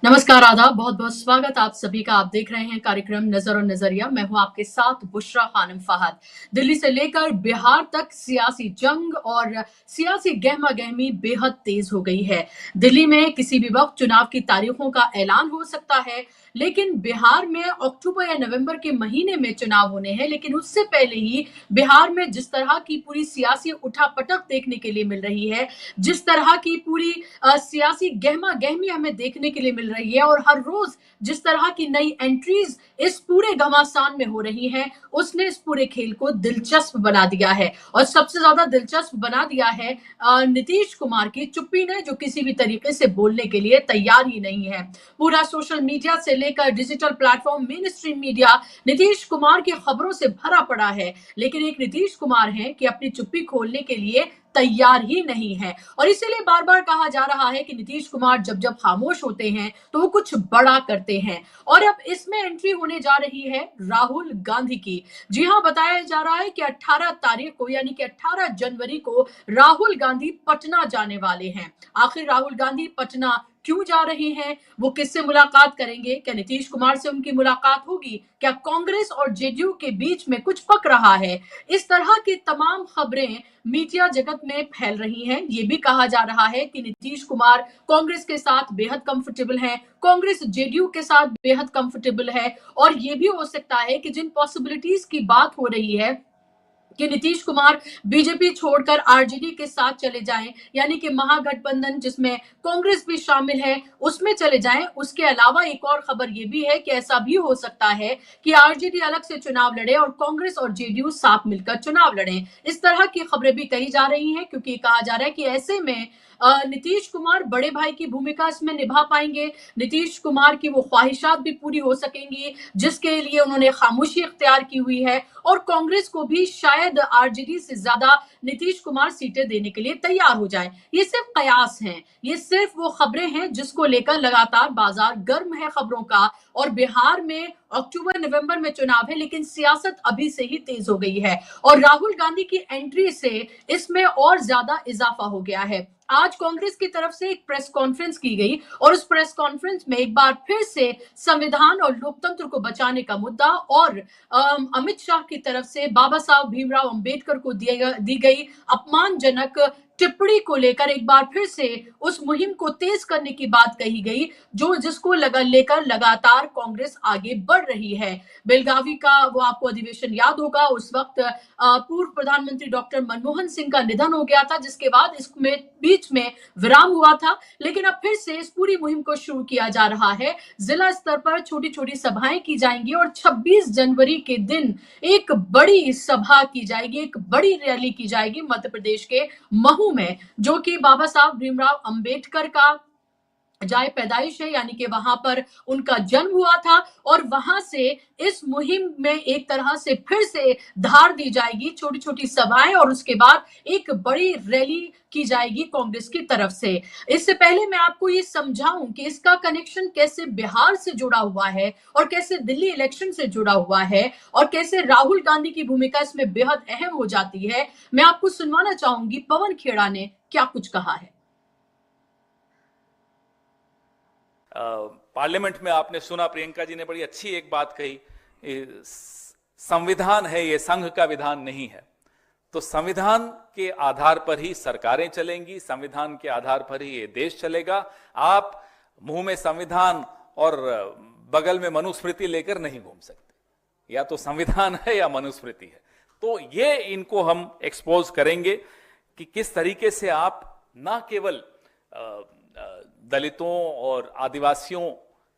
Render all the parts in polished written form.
नमस्कार, आदाब, बहुत-बहुत स्वागत आप सभी का। आप देख रहे हैं कार्यक्रम नज़र और नज़रिया। मैं हूँ आपके साथ बुशरा खानम फहद। दिल्ली से लेकर बिहार तक सियासी जंग और सियासी गहमा-गहमी बेहद तेज हो गई है। दिल्ली में किसी भी वक्त चुनाव की तारीखों का ऐलान हो सकता है, लेकिन बिहार में अक्टूबर या नवंबर के महीने में चुनाव होने हैं। लेकिन उससे पहले ही बिहार में जिस तरह की पूरी सियासी उठापटक देखने के लिए मिल रही है, जिस तरह की पूरी सियासी गहमा-गहमी हमें देखने के लिए मिल रही है और हर रोज जिस तरह की नई एंट्रीज इस पूरे घमासान में हो रही हैं, उसने इस पूरे खेल को दिलचस्प बना दिया है। और सबसे ज्यादा दिलचस्प बना दिया है नीतीश कुमार की चुप्पी ने, जो किसी भी तरीके से बोलने के लिए तैयार ही नहीं है। पूरा सोशल मीडिया से लेकर digital platform, main stream media Nitish Kumar की खबरों से भरा पड़ा है। लेकिन एक नीतीश कुमार है कि अपनी चुप्पी खोलने के लिए तैयार ही नहीं है। और इसीलिए बार बार कहा जा रहा है कि नीतीश कुमार जब जब खामोश होते हैं तो वो कुछ बड़ा करते हैं। और अब इसमें एंट्री होने जा रही है राहुल गांधी की। जी हां, बताया जा रहा है कि 18 तारीख को यानी कि 18 जनवरी को राहुल गांधी पटना जाने वाले हैं। आखिर राहुल गांधी पटना क्यों जा रहे हैं? वो किससे मुलाकात करेंगे? क्या नीतीश कुमार से उनकी मुलाकात होगी? क्या कांग्रेस और जेडीयू के बीच में कुछ पक रहा है? इस तरह की तमाम खबरें मीडिया जगत में फैल रही हैं। ये भी कहा जा रहा है कि नीतीश कुमार कांग्रेस के साथ बेहद कंफर्टेबल हैं, कांग्रेस जेडीयू के साथ बेहद कंफर्टेबल है। और ये भी हो सकता है कि जिन पॉसिबिलिटीज की बात हो रही है कि नीतीश कुमार बीजेपी छोड़कर आरजेडी के साथ चले जाएं, यानी कि महागठबंधन जिसमें कांग्रेस भी शामिल है, उसमें चले जाएं। उसके अलावा एक और खबर यह भी है कि ऐसा भी हो सकता है कि आरजेडी अलग से चुनाव लड़े और कांग्रेस और जेडीयू साथ मिलकर चुनाव लड़े। इस तरह की खबरें भी कही जा रही हैं, क्योंकि कहा जा रहा है कि ऐसे में नीतीश कुमार बड़े भाई की भूमिका इसमें निभा पाएंगे। नीतीश कुमार की वो ख्वाहिशात भी पूरी हो सकेंगी जिसके लिए उन्होंने खामोशी इख्तियार की हुई है। और कांग्रेस को भी शायद आरजेडी से ज्यादा नीतीश कुमार सीटें देने के लिए तैयार हो जाए। ये सिर्फ कयास हैं, ये सिर्फ वो खबरें हैं जिसको लेकर लगातार बाजार गर्म है खबरों का। और बिहार में अक्टूबर नवंबर में चुनाव है, लेकिन सियासत अभी से ही तेज हो गई है और राहुल गांधी की एंट्री से इसमें और ज्यादा इजाफा हो गया है। आज कांग्रेस की तरफ से एक प्रेस कॉन्फ्रेंस की गई और उस प्रेस कॉन्फ्रेंस में एक बार फिर से संविधान और लोकतंत्र को बचाने का मुद्दा और अमित शाह की तरफ से बाबा साहब भीमराव अंबेडकर को दी गई अपमानजनक टिप्पणी को लेकर एक बार फिर से उस मुहिम को तेज करने की बात कही गई, जो जिसको लेकर लगातार कांग्रेस आगे बढ़ रही है। बेलगावी का वो आपको अधिवेशन याद होगा, उस वक्त पूर्व प्रधानमंत्री डॉक्टर मनमोहन सिंह का निधन हो गया था, जिसके बाद इसमें बीच में विराम हुआ था। लेकिन अब फिर से इस पूरी मुहिम को शुरू किया जा रहा है। जिला स्तर पर छोटी छोटी सभाएं की जाएंगी और 26 जनवरी के दिन एक बड़ी सभा की जाएगी, एक बड़ी रैली की जाएगी मध्य प्रदेश के महू में, जो कि बाबा साहब भीमराव अंबेडकर का जाए पैदाइश है, यानी कि वहां पर उनका जन्म हुआ था। और वहां से इस मुहिम में एक तरह से फिर से धार दी जाएगी, छोटी छोटी सभाएं और उसके बाद एक बड़ी रैली की जाएगी कांग्रेस की तरफ से। इससे पहले मैं आपको ये समझाऊं कि इसका कनेक्शन कैसे बिहार से जुड़ा हुआ है और कैसे दिल्ली इलेक्शन से जुड़ा हुआ है और कैसे राहुल गांधी की भूमिका इसमें बेहद अहम हो जाती है। मैं आपको सुनवाना चाहूंगी पवन खेड़ा ने क्या कुछ कहा है। पार्लियामेंट में आपने सुना, प्रियंका जी ने बड़ी अच्छी एक बात कही, संविधान है ये, संघ का विधान नहीं है। तो संविधान के आधार पर ही सरकारें चलेंगी, संविधान के आधार पर ही ये देश चलेगा। आप मुंह में संविधान और बगल में मनुस्मृति लेकर नहीं घूम सकते, या तो संविधान है या मनुस्मृति है। तो ये इनको हम एक्सपोज करेंगे कि किस तरीके से आप ना केवल दलितों और आदिवासियों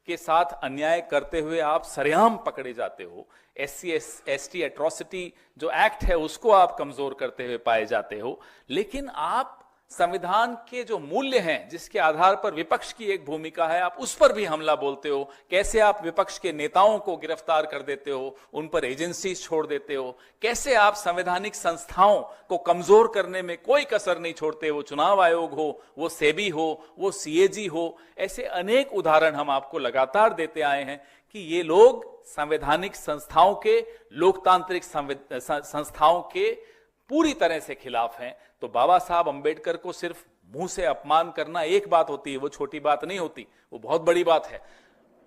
के साथ अन्याय करते हुए आप सरेआम पकड़े जाते हो, SC ST एट्रोसिटी जो एक्ट है उसको आप कमजोर करते हुए पाए जाते हो, लेकिन आप संविधान के जो मूल्य हैं जिसके आधार पर विपक्ष की एक भूमिका है, आप उस पर भी हमला बोलते हो। कैसे आप विपक्ष के नेताओं को गिरफ्तार कर देते हो, उन पर एजेंसीज छोड़ देते हो, कैसे आप संवैधानिक संस्थाओं को कमजोर करने में कोई कसर नहीं छोड़ते। वो चुनाव आयोग हो, वो सेबी हो, वो CAG हो, ऐसे अनेक उदाहरण हम आपको लगातार देते आए हैं कि ये लोग संवैधानिक संस्थाओं के, लोकतांत्रिक संस्थाओं के पूरी तरह से खिलाफ हैं। तो बाबा साहब अंबेडकर को सिर्फ मुंह से अपमान करना एक बात होती है, वो छोटी बात नहीं होती, वो बहुत बड़ी बात है।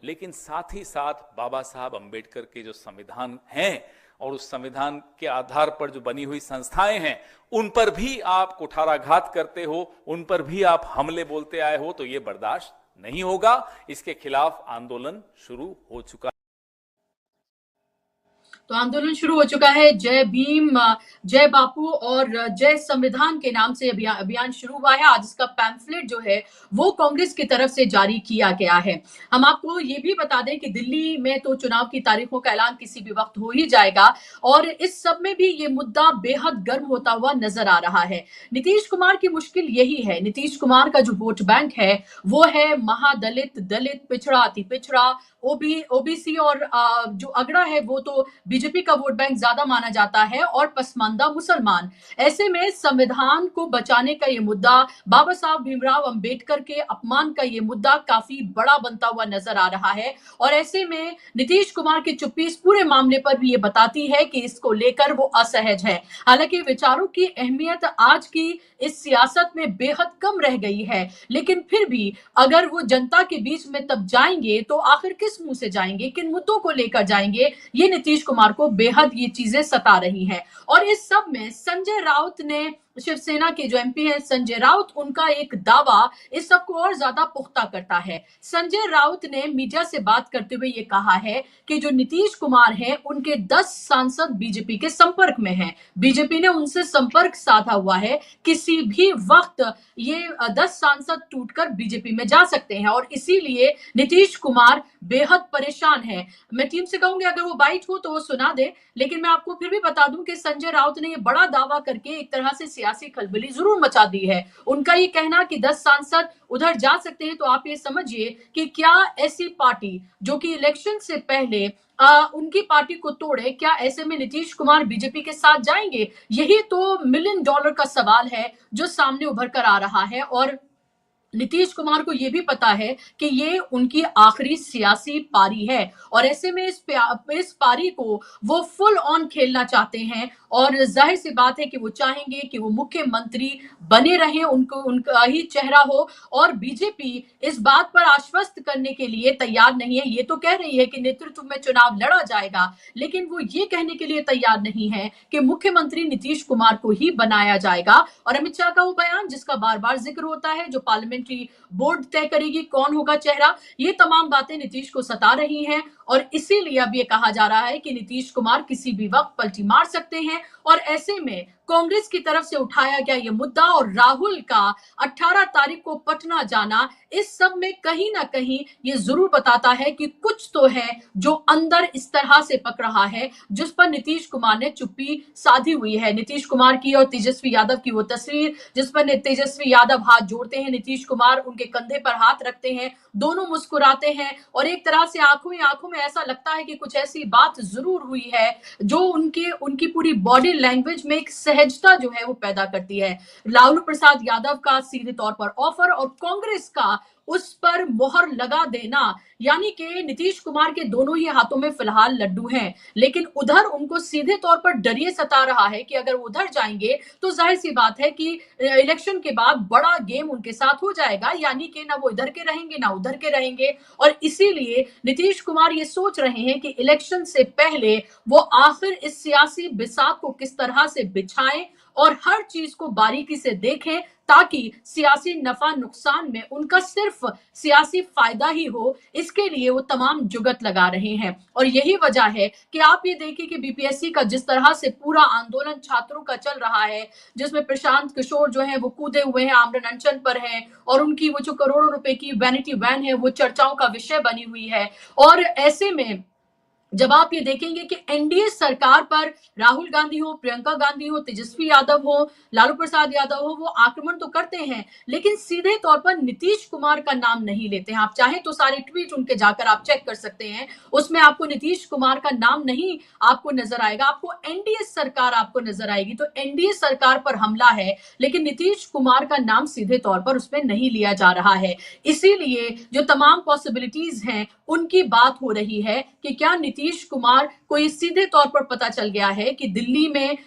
लेकिन साथ ही साथ बाबा साहब अंबेडकर के जो संविधान हैं और उस संविधान के आधार पर जो बनी हुई संस्थाएं हैं, उन पर भी आप कुठाराघात करते हो, उन पर भी आप हमले बोलते आए हो, तो ये बर्दाश्त नहीं होगा। इसके खिलाफ आंदोलन शुरू हो चुका है। तो आंदोलन शुरू हो चुका है। जय भीम, जय बापू और जय संविधान के नाम से अभियान शुरू हुआ है। आज इसका पैम्फलेट जो है वो कांग्रेस की तरफ से जारी किया गया है। हम आपको ये भी बता दें कि दिल्ली में तो चुनाव की तारीखों का ऐलान किसी भी वक्त हो ही जाएगा और इस सब में भी ये मुद्दा बेहद गर्म होता हुआ नजर आ रहा है। नीतीश कुमार की मुश्किल यही है। नीतीश कुमार का जो वोट बैंक है वो है महादलित, दलित, पिछड़ा, अति पिछड़ा, ओबीसी और जो अगड़ा है वो तो बीजेपी का वोट बैंक ज्यादा माना जाता है और पसमानदा मुसलमान। ऐसे में संविधान को बचाने का ये मुद्दा, बाबा साहब भीमराव अंबेडकर के अपमान का ये मुद्दा काफी बड़ा बनता हुआ नजर आ रहा है और ऐसे में नीतीश कुमार की चुप्पी इस पूरे मामले पर भी ये बताती है कि इसको लेकर वो असहज है। हालांकि विचारों की अहमियत आज की इस सियासत में बेहद कम रह गई है, लेकिन फिर भी अगर वो जनता के बीच में तब जाएंगे तो आखिर किस मुंह से जाएंगे, किन मुद्दों को लेकर जाएंगे, ये नीतीश कुमार को बेहद ये चीजें सता रही हैं। और इस सब में संजय राउत ने, शिवसेना के जो एमपी है संजय राउत, उनका एक दावा इस सब को और ज्यादा पुख्ता करता है। संजय राउत ने मीडिया से बात करते हुए ये कहा है कि जो नीतीश कुमार हैं उनके 10 सांसद बीजेपी के संपर्क में हैं। बीजेपी ने उनसे संपर्क साधा हुआ है, किसी भी वक्त ये 10 सांसद टूटकर बीजेपी में जा सकते हैं और इसीलिए नीतीश कुमार बेहद परेशान है। मैं टीम से कहूंगी अगर वो बाइट हो तो वो सुना दे, लेकिन मैं आपको फिर भी बता दूं कि संजय राउत ने ये बड़ा दावा करके एक तरह से सियासी खलबली जरूर मचा दी है। उनका ये कहना कि 10 सांसद उधर जा सकते हैं, तो आप ये समझिए कि क्या ऐसी पार्टी जो कि इलेक्शन से पहले उनकी पार्टी को तोड़े, क्या ऐसे में नीतीश कुमार बीजेपी के साथ जाएंगे? यही तो $1 मिलियन का सवाल है जो सामने उभर कर आ रहा है और नीतीश कुमार को यह भी पता है कि ये उनकी आखिरी सियासी पारी है और ऐसे में इस पारी को वो फुल ऑन खेलना चाहते हैं और जाहिर सी बात है कि वो चाहेंगे कि वो मुख्यमंत्री बने रहें, उनको उनका ही चेहरा हो। और बीजेपी इस बात पर आश्वस्त करने के लिए तैयार नहीं है। ये तो कह रही है कि नेतृत्व में चुनाव लड़ा जाएगा, लेकिन वो ये कहने के लिए तैयार नहीं है कि मुख्यमंत्री नीतीश कुमार को ही बनाया जाएगा। और अमित शाह का वो बयान जिसका बार बार जिक्र होता है, जो पार्लियामेंट्री बोर्ड तय करेगी कौन होगा चेहरा, ये तमाम बातें नीतीश को सता रही हैं और इसीलिए अब ये कहा जा रहा है कि नीतीश कुमार किसी भी वक्त पलटी मार सकते हैं। और ऐसे में कांग्रेस की तरफ से उठाया गया ये मुद्दा और राहुल का 18 तारीख को पटना जाना, इस सब में कहीं ना कहीं ये जरूर बताता है कि कुछ तो है जो अंदर इस तरह से पक रहा है, जिस पर नीतीश कुमार ने चुप्पी साधी हुई है। नीतीश कुमार की और तेजस्वी यादव की वो तस्वीर जिस पर तेजस्वी यादव हाथ जोड़ते हैं, नीतीश कुमार उनके कंधे पर हाथ रखते हैं, दोनों मुस्कुराते हैं और एक तरह से आंखों में ऐसा लगता है कि कुछ ऐसी बात जरूर हुई है जो उनकी पूरी बॉडी लैंग्वेज में एक सहजता जो है वो पैदा करती है। लालू प्रसाद यादव का सीधे तौर पर ऑफर और कांग्रेस का उस पर मोहर लगा देना, यानी कि नीतीश कुमार के दोनों ही हाथों में फिलहाल लड्डू हैं, लेकिन उधर उनको सीधे तौर पर डर ये सता रहा है कि अगर उधर जाएंगे तो जाहिर सी बात है कि इलेक्शन के बाद बड़ा गेम उनके साथ हो जाएगा, यानी कि ना वो इधर के रहेंगे ना उधर के रहेंगे। और इसीलिए नीतीश कुमार ये सोच रहे हैं कि इलेक्शन से पहले वो आखिर इस सियासी बिसात को किस तरह से बिछाएं और हर चीज को बारीकी से देखें ताकि सियासी नफा नुकसान में उनका सिर्फ सियासी फायदा ही हो। इसके लिए वो तमाम जुगत लगा रहे हैं और यही वजह है कि आप ये देखिए कि बीपीएससी का जिस तरह से पूरा आंदोलन छात्रों का चल रहा है, जिसमें प्रशांत किशोर जो है वो कूदे हुए हैं, आमरण अनशन पर हैं और उनकी वो जो करोड़ों रुपए की वैनिटी वैन है वो चर्चाओं का विषय बनी हुई है। और ऐसे में जब आप ये देखेंगे कि एनडीए सरकार पर राहुल गांधी हो, प्रियंका गांधी हो, तेजस्वी यादव हो, लालू प्रसाद यादव हो, वो आक्रमण तो करते हैं लेकिन सीधे तौर पर नीतीश कुमार का नाम नहीं लेते हैं। आप चाहें तो सारे ट्वीट उनके जाकर आप चेक कर सकते हैं, उसमें आपको नीतीश कुमार का नाम नहीं आपको नजर आएगा, आपको एनडीए सरकार आपको नजर आएगी। तो एनडीए सरकार पर हमला है लेकिन नीतीश कुमार का नाम सीधे तौर पर उसमें नहीं लिया जा रहा है। इसीलिए जो तमाम पॉसिबिलिटीज हैं उनकी बात हो रही है कि क्या नीतीश कुमार को ये सीधे तौर पर पता चल गया है कि दिल्ली में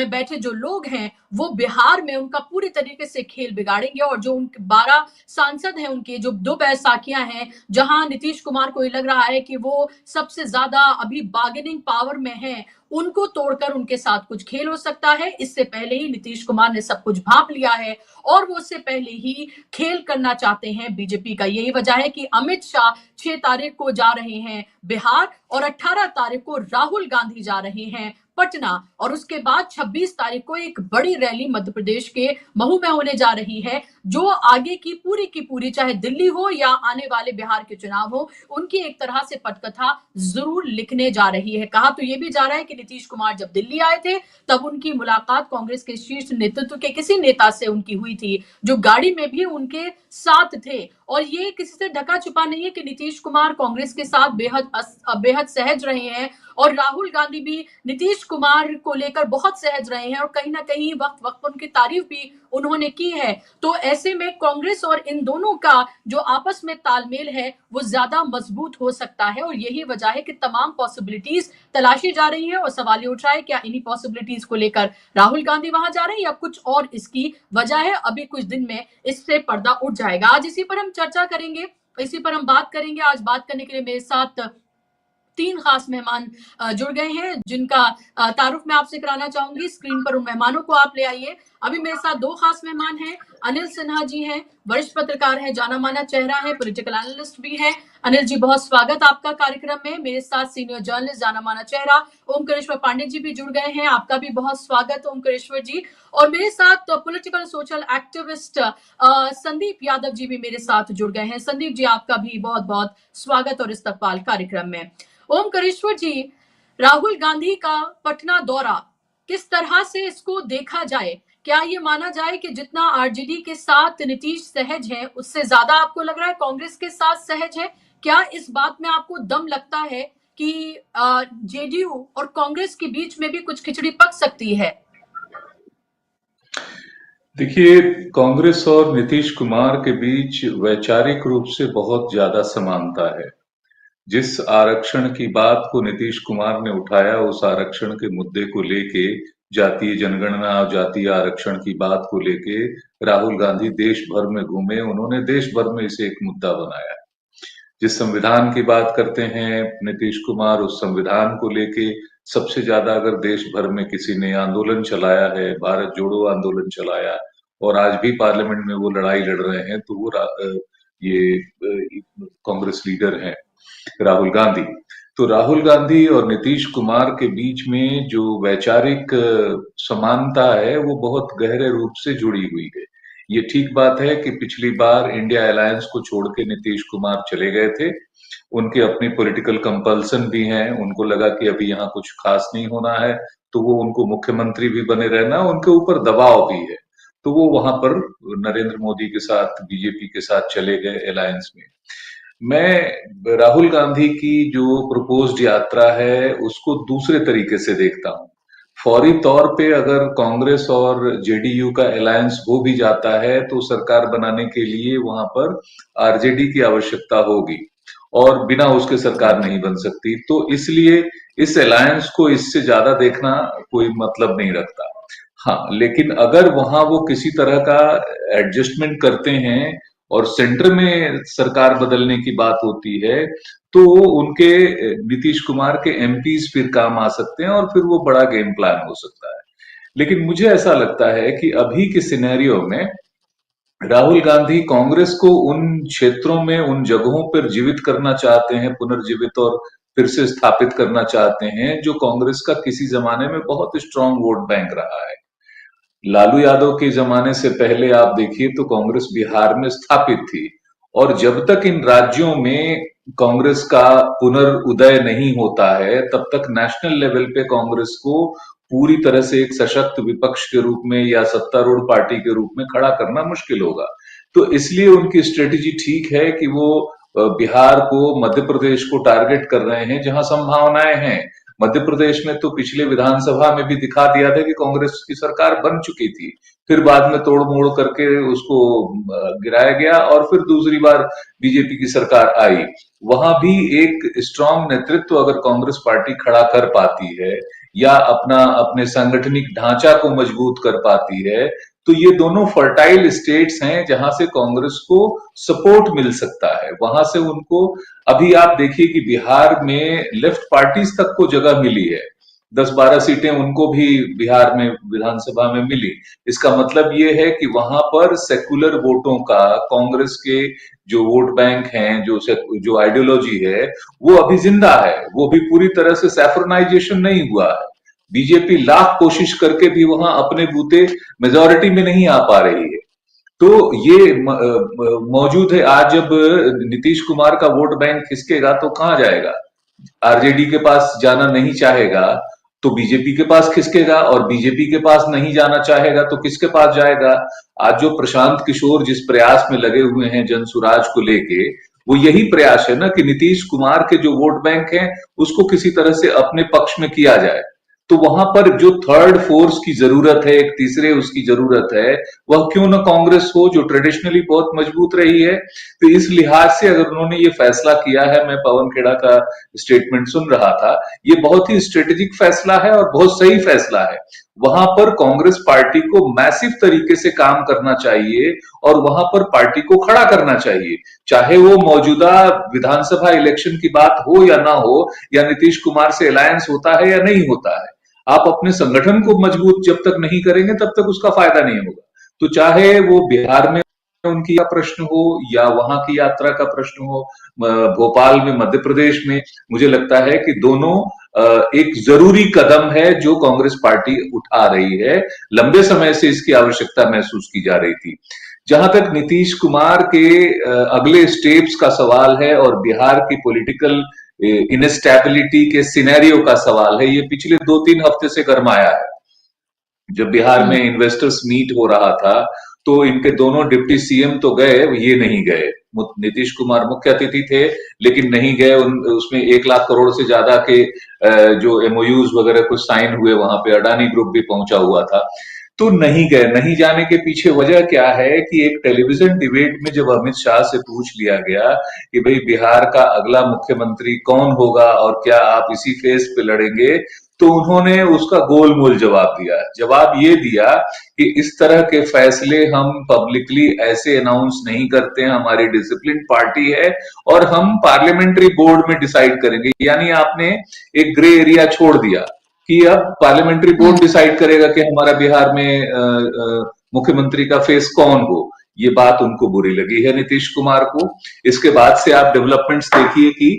बैठे जो लोग हैं वो बिहार में उनका पूरी तरीके से खेल बिगाड़ेंगे और जो उनके 12 सांसद हैं, उनके जो 2 बैसाखियां हैं, जहां नीतीश कुमार को ये लग रहा है कि वो सबसे ज्यादा अभी बार्गेनिंग पावर में है, उनको तोड़कर उनके साथ कुछ खेल हो सकता है। इससे पहले ही नीतीश कुमार ने सब कुछ भांप लिया है और वो उससे पहले ही खेल करना चाहते हैं बीजेपी का। यही वजह है कि अमित शाह 6 तारीख को जा रहे हैं बिहार और 18 तारीख को राहुल गांधी जा रहे हैं पटना और उसके बाद 26 तारीख को एक बड़ी रैली मध्य प्रदेश के महू में होने जा रही है, जो आगे की पूरी चाहे दिल्ली हो या आने वाले बिहार के चुनाव हो, उनकी एक तरह से पटकथा जरूर लिखने जा रही है। कहा तो यह भी जा रहा है कि नीतीश कुमार जब दिल्ली आए थे तब उनकी मुलाकात कांग्रेस के शीर्ष नेतृत्व के किसी नेता से उनकी हुई थी, जो गाड़ी में भी उनके साथ थे। और ये किसी से ढका छुपा नहीं है कि नीतीश कुमार कांग्रेस के साथ बेहद सहज रहे हैं और राहुल गांधी भी नीतीश कुमार को लेकर बहुत सहज रहे हैं और कहीं ना कहीं वक्त वक्त पर उनकी तारीफ भी उन्होंने की है। तो ऐसे में कांग्रेस और इन दोनों का जो आपस में तालमेल है वो ज्यादा मजबूत हो सकता है और यही वजह है कि तमाम पॉसिबिलिटीज तलाशी जा रही है और सवाल ये उठ रहा है क्या इन्हीं पॉसिबिलिटीज को लेकर राहुल गांधी वहां जा रहे हैं या कुछ और इसकी वजह है। अभी कुछ दिन में इससे पर्दा उठ जाएगा। आज इसी पर हम चर्चा करेंगे, इसी पर हम बात करेंगे। आज बात करने के लिए मेरे साथ 3 खास मेहमान जुड़ गए हैं जिनका तारुफ मैं आपसे कराना चाहूंगी। स्क्रीन पर उन मेहमानों को आप ले आइए। अभी मेरे साथ 2 खास मेहमान हैं। अनिल सिन्हा जी हैं, वरिष्ठ पत्रकार हैं, जाना माना चेहरा है, पॉलिटिकल एनालिस्ट भी हैं। अनिल जी, बहुत स्वागत आपका कार्यक्रम में। मेरे साथ सीनियर जर्नलिस्ट, जाना माना चेहरा ओमकारेश्वर पांडे जी भी जुड़ गए हैं। आपका भी बहुत स्वागत ओमकारेश्वर जी। और मेरे साथ political social activist Sandeep Yadav ji भी मेरे साथ जुड़ गए हैं। संदीप जी, आपका भी बहुत बहुत स्वागत और इस्तकबाल कार्यक्रम में। ओमकारेश्वर जी, राहुल गांधी का पटना दौरा, किस तरह से इसको देखा जाए? क्या ये माना जाए कि जितना आरजेडी के साथ नीतीश सहज है उससे ज्यादा आपको लग रहा है कांग्रेस के साथ सहज है? क्या इस बात में आपको दम लगता है कि जेडीयू और कांग्रेस के बीच में भी कुछ खिचड़ी पक सकती है? देखिए, कांग्रेस और नीतीश कुमार के बीच वैचारिक रूप से बहुत ज्यादा समानता है। जिस आरक्षण की बात को नीतीश कुमार ने उठाया, उस आरक्षण के मुद्दे को लेके, जातीय जनगणना और जातीय आरक्षण की बात को लेके राहुल गांधी देश भर में घूमे। उन्होंने देश भर में इसे एक मुद्दा बनाया। जिस संविधान की बात करते हैं नीतीश कुमार, उस संविधान को लेके सबसे ज्यादा अगर देश भर में किसी ने आंदोलन चलाया है, भारत जोड़ो आंदोलन चलाया और आज भी पार्लियामेंट में वो लड़ाई लड़ रहे हैं, तो वो कांग्रेस लीडर हैं राहुल गांधी। तो राहुल गांधी और नीतीश कुमार के बीच में जो वैचारिक समानता है वो बहुत गहरे रूप से जुड़ी हुई है। ये ठीक बात है कि पिछली बार इंडिया अलायंस को छोड़ के नीतीश कुमार चले गए थे। उनके अपनी पॉलिटिकल कंपल्सन भी हैं, उनको लगा कि अभी यहाँ कुछ खास नहीं होना है, तो वो उनको मुख्यमंत्री भी बने रहना, उनके ऊपर दबाव भी है, तो वो वहां पर नरेंद्र मोदी के साथ, बीजेपी के साथ चले गए अलायंस में। मैं राहुल गांधी की जो प्रपोज्ड यात्रा है उसको दूसरे तरीके से देखता हूँ। फौरी तौर पे अगर कांग्रेस और जेडीयू का अलायंस हो भी जाता है तो सरकार बनाने के लिए वहां पर आरजेडी की आवश्यकता होगी और बिना उसके सरकार नहीं बन सकती। तो इसलिए इस अलायंस को इससे ज्यादा देखना कोई मतलब नहीं रखता। हाँ, लेकिन अगर वहां वो किसी तरह का एडजस्टमेंट करते हैं और सेंटर में सरकार बदलने की बात होती है, तो उनके नीतीश कुमार के एमपीज फिर काम आ सकते हैं और फिर वो बड़ा गेम प्लान हो सकता है। लेकिन मुझे ऐसा लगता है कि अभी के सिनेरियो में राहुल गांधी कांग्रेस को उन क्षेत्रों में, उन जगहों पर जीवित करना चाहते हैं, पुनर्जीवित और फिर से स्थापित करना चाहते हैं, जो कांग्रेस का किसी जमाने में बहुत स्ट्रांग वोट बैंक रहा है। लालू यादव के जमाने से पहले आप देखिए तो कांग्रेस बिहार में स्थापित थी और जब तक इन राज्यों में कांग्रेस का पुनर्उदय नहीं होता है तब तक नेशनल लेवल पे कांग्रेस को पूरी तरह से एक सशक्त विपक्ष के रूप में या सत्तारूढ़ पार्टी के रूप में खड़ा करना मुश्किल होगा। तो इसलिए उनकी स्ट्रेटेजी ठीक है कि वो बिहार को, मध्य प्रदेश को टारगेट कर रहे हैं जहां संभावनाएं हैं। मध्य प्रदेश में तो पिछले विधानसभा में भी दिखा दिया था कि कांग्रेस की सरकार बन चुकी थी, फिर बाद में तोड़ मोड़ करके उसको गिराया गया और फिर दूसरी बार बीजेपी की सरकार आई। वहां भी एक स्ट्रांग नेतृत्व अगर कांग्रेस पार्टी खड़ा कर पाती है या अपने सांगठनिक ढांचा को मजबूत कर पाती है, तो ये दोनों फर्टाइल स्टेट्स हैं जहां से कांग्रेस को सपोर्ट मिल सकता है। वहां से उनको, अभी आप देखिए कि बिहार में लेफ्ट पार्टीज तक को जगह मिली है, 10-12 सीटें उनको भी बिहार में विधानसभा में मिली। इसका मतलब ये है कि वहां पर सेकुलर वोटों का, कांग्रेस के जो वोट बैंक हैं, जो आइडियोलॉजी है, वो अभी जिंदा है, वो भी पूरी तरह से सैफ्रनाइजेशन नहीं हुआ है। बीजेपी लाख कोशिश करके भी वहां अपने बूते मेजोरिटी में नहीं आ पा रही है। तो ये मौजूद है। आज जब नीतीश कुमार का वोट बैंक खिसकेगा तो कहां जाएगा? आरजेडी के पास जाना नहीं चाहेगा तो बीजेपी के पास खिसकेगा, और बीजेपी के पास नहीं जाना चाहेगा तो किसके पास जाएगा? आज जो प्रशांत किशोर जिस प्रयास में लगे हुए हैं जनसुराज को लेके, वो यही प्रयास है ना कि नीतीश कुमार के जो वोट बैंक हैं उसको किसी तरह से अपने पक्ष में किया जाए। तो वहां पर जो थर्ड फोर्स की जरूरत है, एक तीसरे उसकी जरूरत है, वह क्यों ना कांग्रेस हो जो ट्रेडिशनली बहुत मजबूत रही है। तो इस लिहाज से अगर उन्होंने ये फैसला किया है, मैं पवन खेड़ा का स्टेटमेंट सुन रहा था, ये बहुत ही स्ट्रेटेजिक फैसला है और बहुत सही फैसला है। वहां पर कांग्रेस पार्टी को मैसिव तरीके से काम करना चाहिए और वहां पर पार्टी को खड़ा करना चाहिए, चाहे वो मौजूदा विधानसभा इलेक्शन की बात हो या ना हो, या नीतीश कुमार से अलायंस होता है या नहीं होता है। आप अपने संगठन को मजबूत जब तक नहीं करेंगे तब तक उसका फायदा नहीं होगा। तो चाहे वो बिहार में उनकी प्रश्न हो या वहां की यात्रा का प्रश्न हो, भोपाल में, मध्य प्रदेश में, मुझे लगता है कि दोनों एक जरूरी कदम है जो कांग्रेस पार्टी उठा रही है। लंबे समय से इसकी आवश्यकता महसूस की जा रही थी। जहां तक नीतीश कुमार के अगले स्टेप्स का सवाल है और बिहार की पॉलिटिकल इनस्टेबिलिटी के सिनेरियो का सवाल है, ये पिछले 2-3 हफ्ते से गरमाया है। जब बिहार में इन्वेस्टर्स मीट हो रहा था तो इनके दोनों डिप्टी सीएम तो गए, ये नहीं गए। नीतीश कुमार मुख्य अतिथि थे लेकिन नहीं गए। उसमें 1 लाख करोड़ से ज्यादा के जो एमओयूज वगैरह कुछ साइन हुए, वहां पे अडानी ग्रुप भी पहुंचा हुआ था, तो नहीं गए। नहीं जाने के पीछे वजह क्या है कि एक टेलीविजन डिबेट में जब अमित शाह से पूछ लिया गया कि भाई बिहार का अगला मुख्यमंत्री कौन होगा और क्या आप इसी फेस पे लड़ेंगे, तो उन्होंने उसका गोलमोल जवाब दिया। जवाब ये दिया कि इस तरह के फैसले हम पब्लिकली ऐसे अनाउंस नहीं करते हैं, हमारी डिसिप्लिन पार्टी है और हम पार्लियामेंट्री बोर्ड में डिसाइड करेंगे। यानी आपने एक ग्रे एरिया छोड़ दिया कि अब पार्लियामेंट्री बोर्ड डिसाइड करेगा कि हमारा बिहार में मुख्यमंत्री का फेस कौन हो। ये बात उनको बुरी लगी है नीतीश कुमार को। इसके बाद से आप डेवलपमेंट्स देखिए कि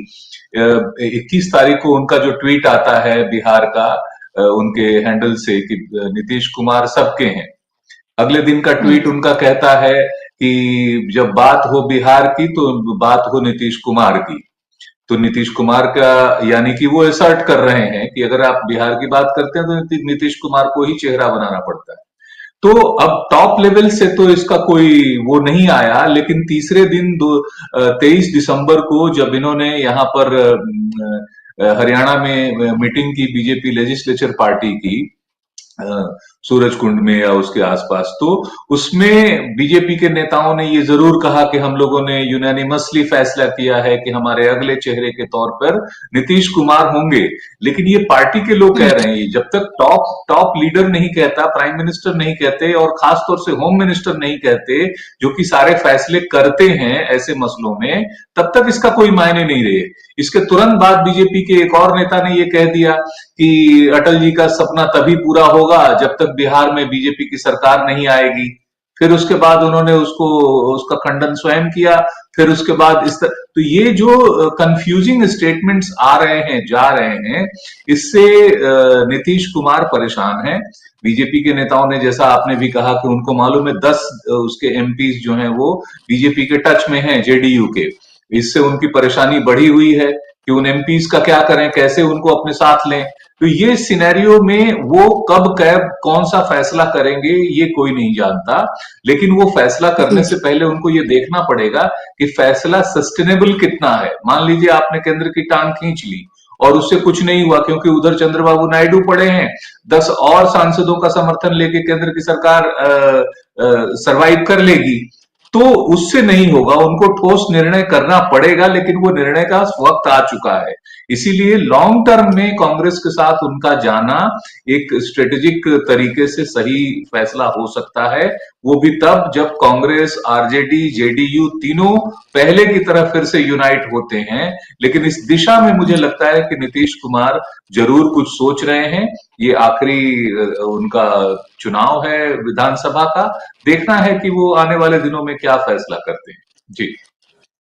21 तारीख को उनका जो ट्वीट आता है बिहार का, उनके हैंडल से कि नीतीश कुमार सबके हैं। अगले दिन का ट्वीट उनका कहता है कि जब बात हो बिहार की तो बात हो नीतीश कुमार की। तो नीतीश कुमार का, यानी कि वो असर्ट कर रहे हैं कि अगर आप बिहार की बात करते हैं तो नीतीश कुमार को ही चेहरा बनाना पड़ता है। तो अब टॉप लेवल से तो इसका कोई वो नहीं आया, लेकिन तीसरे दिन 23 दिसंबर को जब इन्होंने यहाँ पर हरियाणा में मीटिंग की, बीजेपी लेजिस्लेचर पार्टी की, सूरजकुंड में या उसके आसपास, तो उसमें बीजेपी के नेताओं ने ये जरूर कहा कि हम लोगों ने यूनानिमसली फैसला किया है कि हमारे अगले चेहरे के तौर पर नीतीश कुमार होंगे। लेकिन ये पार्टी के लोग कह रहे हैं, जब तक टॉप लीडर नहीं कहता, प्राइम मिनिस्टर नहीं कहते और खासतौर से होम मिनिस्टर नहीं कहते, जो कि सारे फैसले करते हैं ऐसे मसलों में, तब तक इसका कोई मायने नहीं रहे। इसके तुरंत बाद बीजेपी के एक और नेता ने ये कह दिया कि अटल जी का सपना तभी पूरा होगा जब तक बिहार में बीजेपी की सरकार नहीं आएगी। फिर उसके बाद उन्होंने उसका खंडन स्वयं किया। फिर उसके बाद तो ये जो कंफ्यूजिंग स्टेटमेंट्स आ रहे हैं, जा रहे हैं, इससे नीतीश कुमार परेशान है। बीजेपी के नेताओं ने, जैसा आपने भी कहा कि उनको मालूम है 10 उसके एमपीज जो हैं वो बीजेपी के टच में हैं, जेडीयू के। इससे उनकी परेशानी बढ़ी हुई है कि उन एमपीज का क्या करें, कैसे उनको अपने साथ लें। तो ये सिनेरियो में वो कब कौन सा फैसला करेंगे ये कोई नहीं जानता, लेकिन वो फैसला करने से पहले उनको ये देखना पड़ेगा कि फैसला सस्टेनेबल कितना है। मान लीजिए आपने केंद्र की टांग खींच ली और उससे कुछ नहीं हुआ क्योंकि उधर चंद्रबाबू नायडू पड़े हैं, 10 और सांसदों का समर्थन लेके केंद्र की सरकार सरवाइव कर लेगी, तो उससे नहीं होगा, उनको ठोस निर्णय करना पड़ेगा, लेकिन वो निर्णय का वक्त आ चुका है। इसीलिए लॉन्ग टर्म में कांग्रेस के साथ उनका जाना एक स्ट्रेटेजिक तरीके से सही फैसला हो सकता है। वो भी तब जब कांग्रेस, आरजेडी, जेडीयू तीनों पहले की तरह फिर से यूनाइट होते हैं। लेकिन इस दिशा में मुझे लगता है कि नीतीश कुमार जरूर कुछ सोच रहे हैं। ये आखिरी उनका चुनाव है विधानसभा का। देखना है कि वो आने वाले दिनों में क्या फैसला करते हैं। जी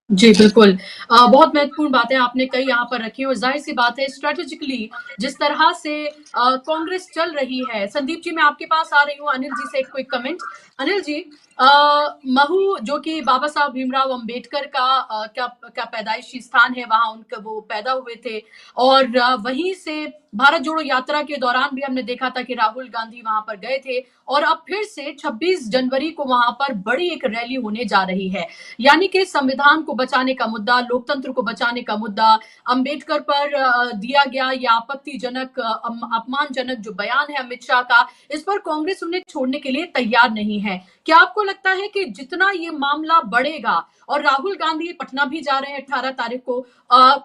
जी, बिल्कुल। बहुत महत्वपूर्ण बातें आपने कई यहाँ पर रखी और ज़ाहिर-सी बात है स्ट्रैटेजिकली जिस तरह से कांग्रेस चल रही है। संदीप जी, मैं आपके पास आ रही हूँ अनिल जी से एक क्विक कमेंट। अनिल जी, महू जो कि बाबा साहब भीमराव अंबेडकर का पैदाइशी स्थान है, वहाँ उनका वो पैदा हुए थे और वहीं से भारत जोड़ो यात्रा के दौरान भी हमने देखा था कि राहुल गांधी वहाँ पर गए थे और अब फिर से 26 जनवरी को वहाँ पर बड़ी एक रैली होने जा रही है। यानी कि संविधान को बचाने का मुद्दा, लोकतंत्र को बचाने का मुद्दा, अंबेडकर पर दिया गया या आपत्तिजनक अपमानजनक जो बयान है अमित शाह का, इस पर कांग्रेस उन्हें छोड़ने के लिए तैयार नहीं है। क्या आपको लगता है कि जितना ये मामला बढ़ेगा और राहुल गांधी पटना भी जा रहे हैं 18 तारीख को,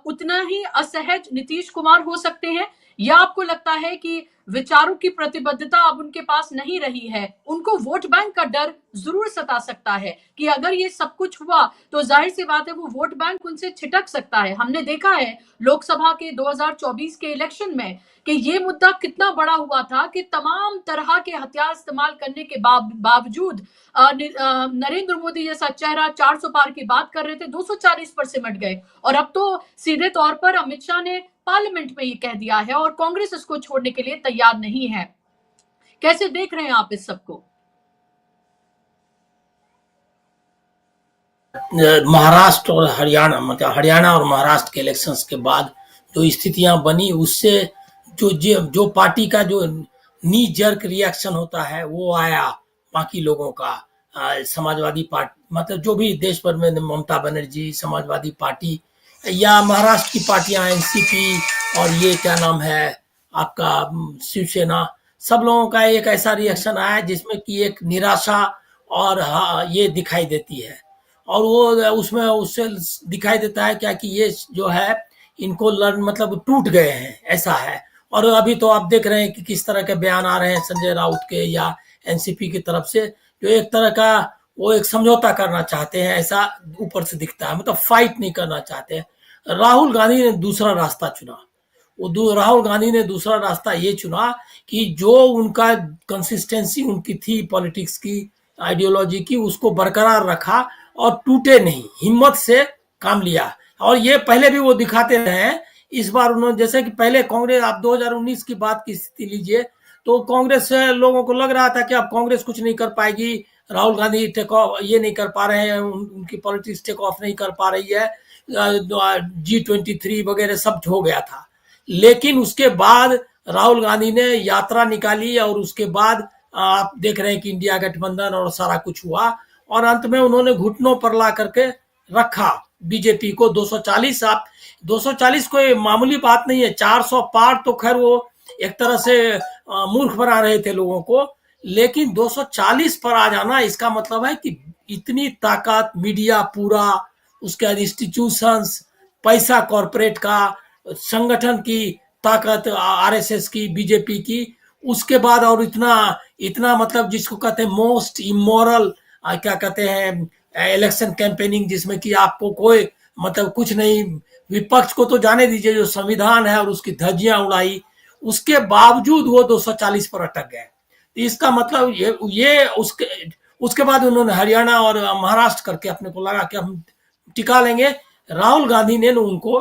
उतना ही असहज नीतीश कुमार हो सकते हैं? या आपको लगता है कि विचारों की प्रतिबद्धता अब उनके पास नहीं रही है, उनको वोट बैंक का डर जरूर सता सकता है कि अगर ये सब कुछ हुआ तो जाहिर सी बात है वो वोट बैंक उनसे छिटक सकता है? हमने देखा है लोकसभा के 2024 के इलेक्शन में कि ये मुद्दा कितना बड़ा हुआ था कि तमाम तरह के हथियार इस्तेमाल करने के बावजूद नरेंद्र मोदी जैसा चेहरा 400 पार की बात कर रहे थे, 240 पर सिमट गए और अब तो सीधे तौर पर अमित शाह ने पार्लियामेंट में ये कह दिया है और कांग्रेस इसको छोड़ने के लिए तैयार नहीं है। कैसे देख रहे हैं आप इस सबको? महाराष्ट्र और हरियाणा, मतलब हरियाणा और महाराष्ट्र के इलेक्शंस के बाद जो स्थितियां बनी, उससे जो पार्टी का जो नी जर्क रिएक्शन होता है वो आया बाकी लोगों का। समाजवादी पार्टी, मतलब जो भी देश भर में ममता बनर्जी, समाजवादी पार्टी या महाराष्ट्र की पार्टियां एनसीपी और ये क्या नाम है आपका शिवसेना, सब लोगों का एक ऐसा रिएक्शन आया जिसमें कि एक निराशा और ये दिखाई देती है। और वो उसमें उससे दिखाई देता है क्या कि ये जो है इनको मतलब टूट गए हैं, ऐसा है। और अभी तो आप देख रहे हैं कि किस तरह के बयान आ रहे हैं संजय राउत के या एनसीपी की तरफ से, जो एक तरह का वो एक समझौता करना चाहते हैं, ऐसा ऊपर से दिखता है, मतलब फाइट नहीं करना चाहते। राहुल गांधी ने दूसरा रास्ता चुना। राहुल गांधी ने दूसरा रास्ता ये चुना कि जो उनका कंसिस्टेंसी उनकी थी पॉलिटिक्स की, आइडियोलॉजी की, उसको बरकरार रखा और टूटे नहीं, हिम्मत से काम लिया। और ये पहले भी वो दिखाते रहे हैं। इस बार उन्होंने, जैसे कि पहले कांग्रेस, आप 2019 की बात की स्थिति लीजिए तो कांग्रेस लोगों को लग रहा था कि अब कांग्रेस कुछ नहीं कर पाएगी, राहुल गांधी टेक ऑफ ये नहीं कर पा रहे हैं, उनकी पॉलिटिक्स टेक ऑफ नहीं कर पा रही है, G23 वगैरह सब हो गया था। लेकिन उसके बाद राहुल गांधी ने यात्रा निकाली और उसके बाद आप देख रहे हैं कि इंडिया गठबंधन और सारा कुछ हुआ और अंत में उन्होंने घुटनों पर ला करके रखा बीजेपी को 240। आप 240 कोई मामूली बात नहीं है, 400 पार तो खैर वो एक तरह से मूर्ख बना रहे थे लोगों को, लेकिन 240 पर आ जाना इसका मतलब है कि इतनी ताकत, मीडिया पूरा, उसके बाद इंस्टीट्यूशंस, पैसा कॉर्पोरेट का, संगठन की ताकत, आरएसएस की, बीजेपी की, उसके बाद और इतना मतलब जिसको कहते हैं मोस्ट इमोरल, क्या कहते हैं इलेक्शन कैंपेनिंग, जिसमें कि आपको कोई मतलब कुछ नहीं, विपक्ष को तो जाने दीजिए, जो संविधान है और उसकी धज्जियां उड़ाई, उसके बावजूद वो 240 पर अटक गए। तो इसका मतलब ये उसके बाद उन्होंने हरियाणा और महाराष्ट्र करके अपने को लगा कि हम टिका लेंगे। राहुल गांधी ने उनको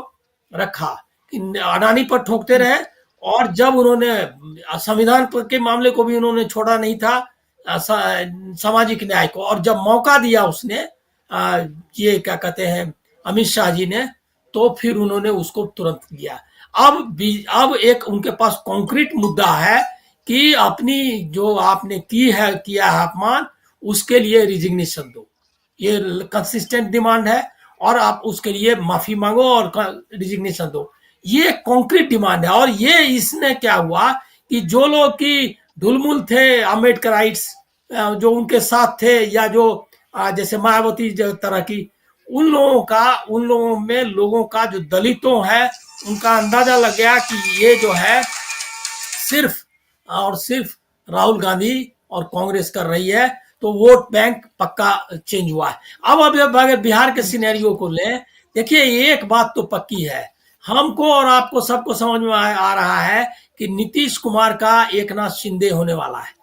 रखा कि अडानी पर ठोकते रहे और जब उन्होंने संविधान के मामले को भी उन्होंने छोड़ा नहीं था, सामाजिक न्याय को, और जब मौका दिया उसने ये क्या कहते हैं अमित शाह जी ने, तो फिर उन्होंने उसको तुरंत लिया। अब एक उनके पास कॉन्क्रीट मुद्दा है कि अपनी जो आपने किया है अपमान, उसके लिए रिजिग्नेशन दो, ये कंसिस्टेंट डिमांड है, और आप उसके लिए माफी मांगो और रिजिग्नेशन दो, ये कॉन्क्रीट डिमांड है। और ये इसने क्या हुआ कि जो लोग की धुलमुल थे अम्बेडकराइट्स, जो उनके साथ थे या जो जैसे मायावती तरह की, उन लोगों का जो दलितों है उनका अंदाजा लग गया कि ये जो है सिर्फ और सिर्फ राहुल गांधी और कांग्रेस कर रही है, तो वोट बैंक पक्का चेंज हुआ है। अब अगर बिहार के सिनेरियो को लें, देखिए एक बात तो पक्की है, हमको और आपको सबको समझ में आ रहा है कि नीतीश कुमार का एकनाथ शिंदे होने वाला है।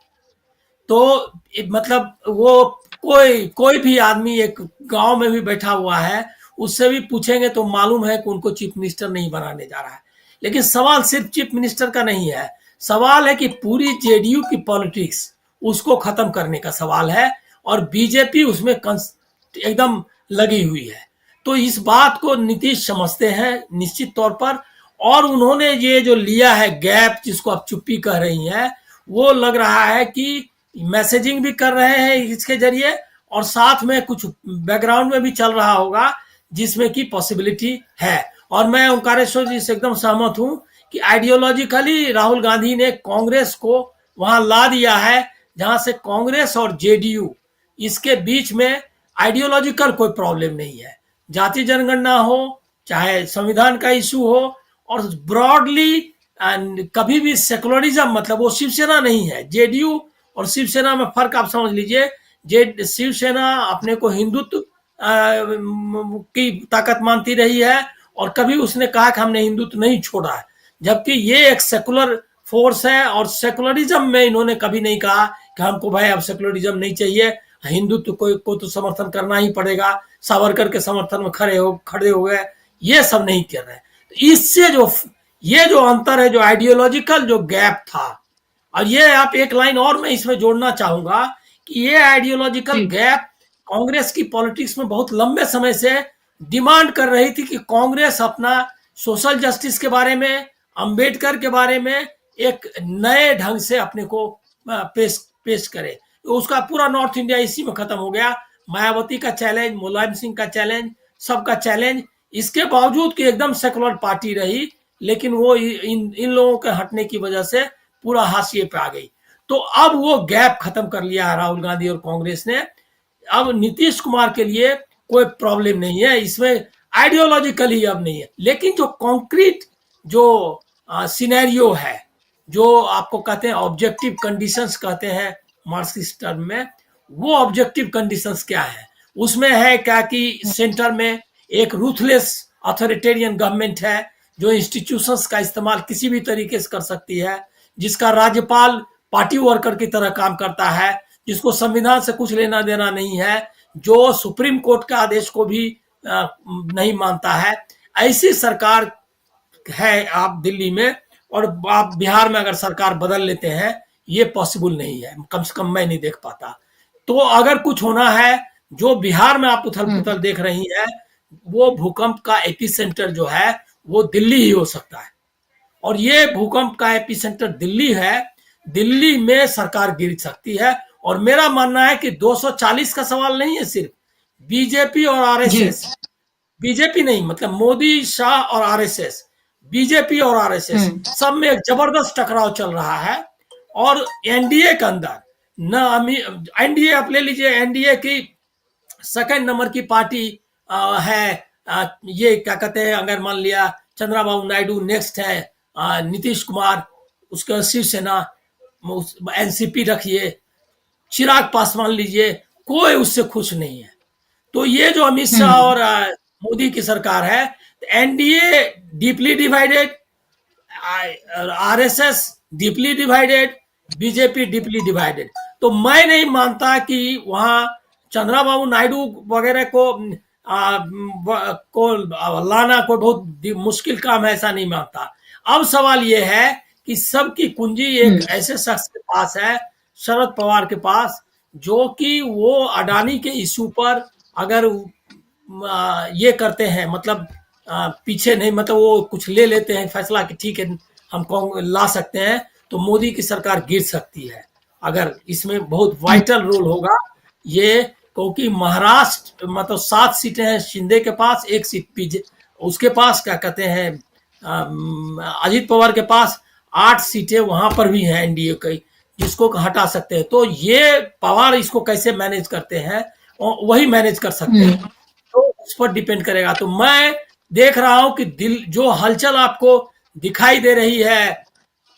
तो मतलब वो कोई भी आदमी एक गांव में भी बैठा हुआ है, उससे भी पूछेंगे तो मालूम है कि उनको चीफ मिनिस्टर नहीं बनाने जा रहा है। लेकिन सवाल सिर्फ चीफ मिनिस्टर का नहीं है, सवाल है कि पूरी जेडीयू की पॉलिटिक्स उसको खत्म करने का सवाल है, और बीजेपी उसमें एकदम लगी हुई है। तो इस बात को नीतीश समझते हैं निश्चित तौर पर, और उन्होंने ये जो लिया है गैप, जिसको आप चुप्पी कह रही हैं, वो लग रहा है कि मैसेजिंग भी कर रहे हैं इसके जरिए, और साथ में कुछ बैकग्राउंड में भी चल रहा होगा जिसमें की पॉसिबिलिटी है। और मैं ओंकारेश्वर जी से एकदम सहमत हूं कि आइडियोलॉजिकली राहुल गांधी ने कांग्रेस को वहां ला दिया है, जहां से कांग्रेस और जेडीयू इसके बीच में आइडियोलॉजिकल कोई प्रॉब्लम नहीं है। जाति जनगणना हो, चाहे संविधान का इशू हो, और ब्रॉडली कभी भी सेकुलरिज्म, मतलब वो शिवसेना नहीं है। जेडीयू और शिवसेना में फर्क आप समझ लीजिए। शिवसेना अपने को हिंदुत्व की ताकत मानती रही है, और कभी उसने कहा कि हमने हिंदुत्व नहीं छोड़ा है, जबकि ये एक सेकुलर फोर्स है, और सेकुलरिज्म में इन्होंने कभी नहीं कहा कि हमको भाई अब सेकुलरिज्म नहीं चाहिए, हिंदुत्व को तो समर्थन करना ही पड़ेगा, सावरकर के समर्थन में खड़े हो गए, ये सब नहीं कर रहे। तो इससे ये जो अंतर है, जो आइडियोलॉजिकल जो गैप था, और ये आप एक लाइन और मैं इसमें जोड़ना चाहूंगा कि ये आइडियोलॉजिकल गैप कांग्रेस की पॉलिटिक्स में बहुत लंबे समय से डिमांड कर रही थी कि कांग्रेस अपना सोशल जस्टिस के बारे में, अंबेडकर के बारे में एक नए ढंग से अपने को पेश करे। तो उसका पूरा नॉर्थ इंडिया इसी में खत्म हो गया। मायावती का चैलेंज, मुलायम सिंह का चैलेंज, सबका चैलेंज, इसके बावजूद कि एकदम सेकुलर पार्टी रही, लेकिन वो इन लोगों के हटने की वजह से पूरा हाशिए पे आ गई। तो अब वो गैप खत्म कर लिया है राहुल गांधी और कांग्रेस ने। अब नीतीश कुमार के लिए कोई प्रॉब्लम नहीं है इसमें, आइडियोलॉजिकली अब नहीं है। लेकिन जो कॉन्क्रीट जो सिनेरियो है, जो आपको कहते हैं ऑब्जेक्टिव कंडीशंस कहते हैं मार्क्सिस्ट टर्म में, वो ऑब्जेक्टिव कंडीशंस क्या है? उसमें है क्या कि सेंटर में एक रूथलेस अथॉरिटेरियन गवर्नमेंट है, जो इंस्टीट्यूशंस का इस्तेमाल किसी भी तरीके से कर सकती है, जिसका राज्यपाल पार्टी वर्कर की तरह काम करता है, जिसको संविधान से कुछ लेना देना नहीं है, जो सुप्रीम कोर्ट के आदेश को भी नहीं मानता है। ऐसी सरकार है आप दिल्ली में, और आप बिहार में अगर सरकार बदल लेते हैं, ये पॉसिबल नहीं है, कम से कम मैं नहीं देख पाता। तो अगर कुछ होना है, जो बिहार में आप उथल पुथल देख रही हैं, वो भूकंप का एपिसेंटर जो है वो दिल्ली ही हो सकता है, और ये भूकंप का एपिसेंटर दिल्ली है। दिल्ली में सरकार गिर सकती है, और मेरा मानना है कि 240 का सवाल नहीं है सिर्फ, बीजेपी और आरएसएस, बीजेपी नहीं मतलब मोदी, शाह और आरएसएस, बीजेपी और आरएसएस सब में एक जबरदस्त टकराव चल रहा है। और एनडीए के अंदर न, एनडीए आप ले लीजिए, एनडीए की सेकंड नंबर की पार्टी है, ये क्या कहते हैं, अगर मान लिया चंद्रबाबू नायडू, नेक्स्ट है नीतीश कुमार, उसके शिवसेना, एनसीपी रखिए, चिराग पासवान लीजिए, कोई उससे खुश नहीं है। तो ये जो अमित शाह और मोदी की सरकार है, NDA deeply divided, RSS deeply divided, BJP deeply divided. तो मैं नहीं मानता कि वहां चंद्रबाबू नायडू वगैरह को लाना कोई बहुत मुश्किल काम है, ऐसा नहीं मानता। अब सवाल ये है कि सबकी कुंजी एक ऐसे शख्स के पास है, शरद पवार के पास, जो कि वो अडानी के इशू पर अगर ये करते हैं, मतलब पीछे नहीं, मतलब वो कुछ ले लेते हैं फैसला कि ठीक है हम ला सकते हैं, तो मोदी की सरकार गिर सकती है। अगर इसमें बहुत वाइटल रोल होगा ये, क्योंकि महाराष्ट्र मतलब 7 सीटें हैं शिंदे के पास, 1 सीट पीछे उसके पास, क्या कहते हैं अजीत पवार के पास 8 सीटें वहां पर भी हैं एनडीए की, जिसको हटा सकते हैं। तो ये पवार इसको कैसे मैनेज करते हैं, वही मैनेज कर सकते हैं, तो उस पर डिपेंड करेगा। तो मैं देख रहा हूं कि दिल जो हलचल आपको दिखाई दे रही है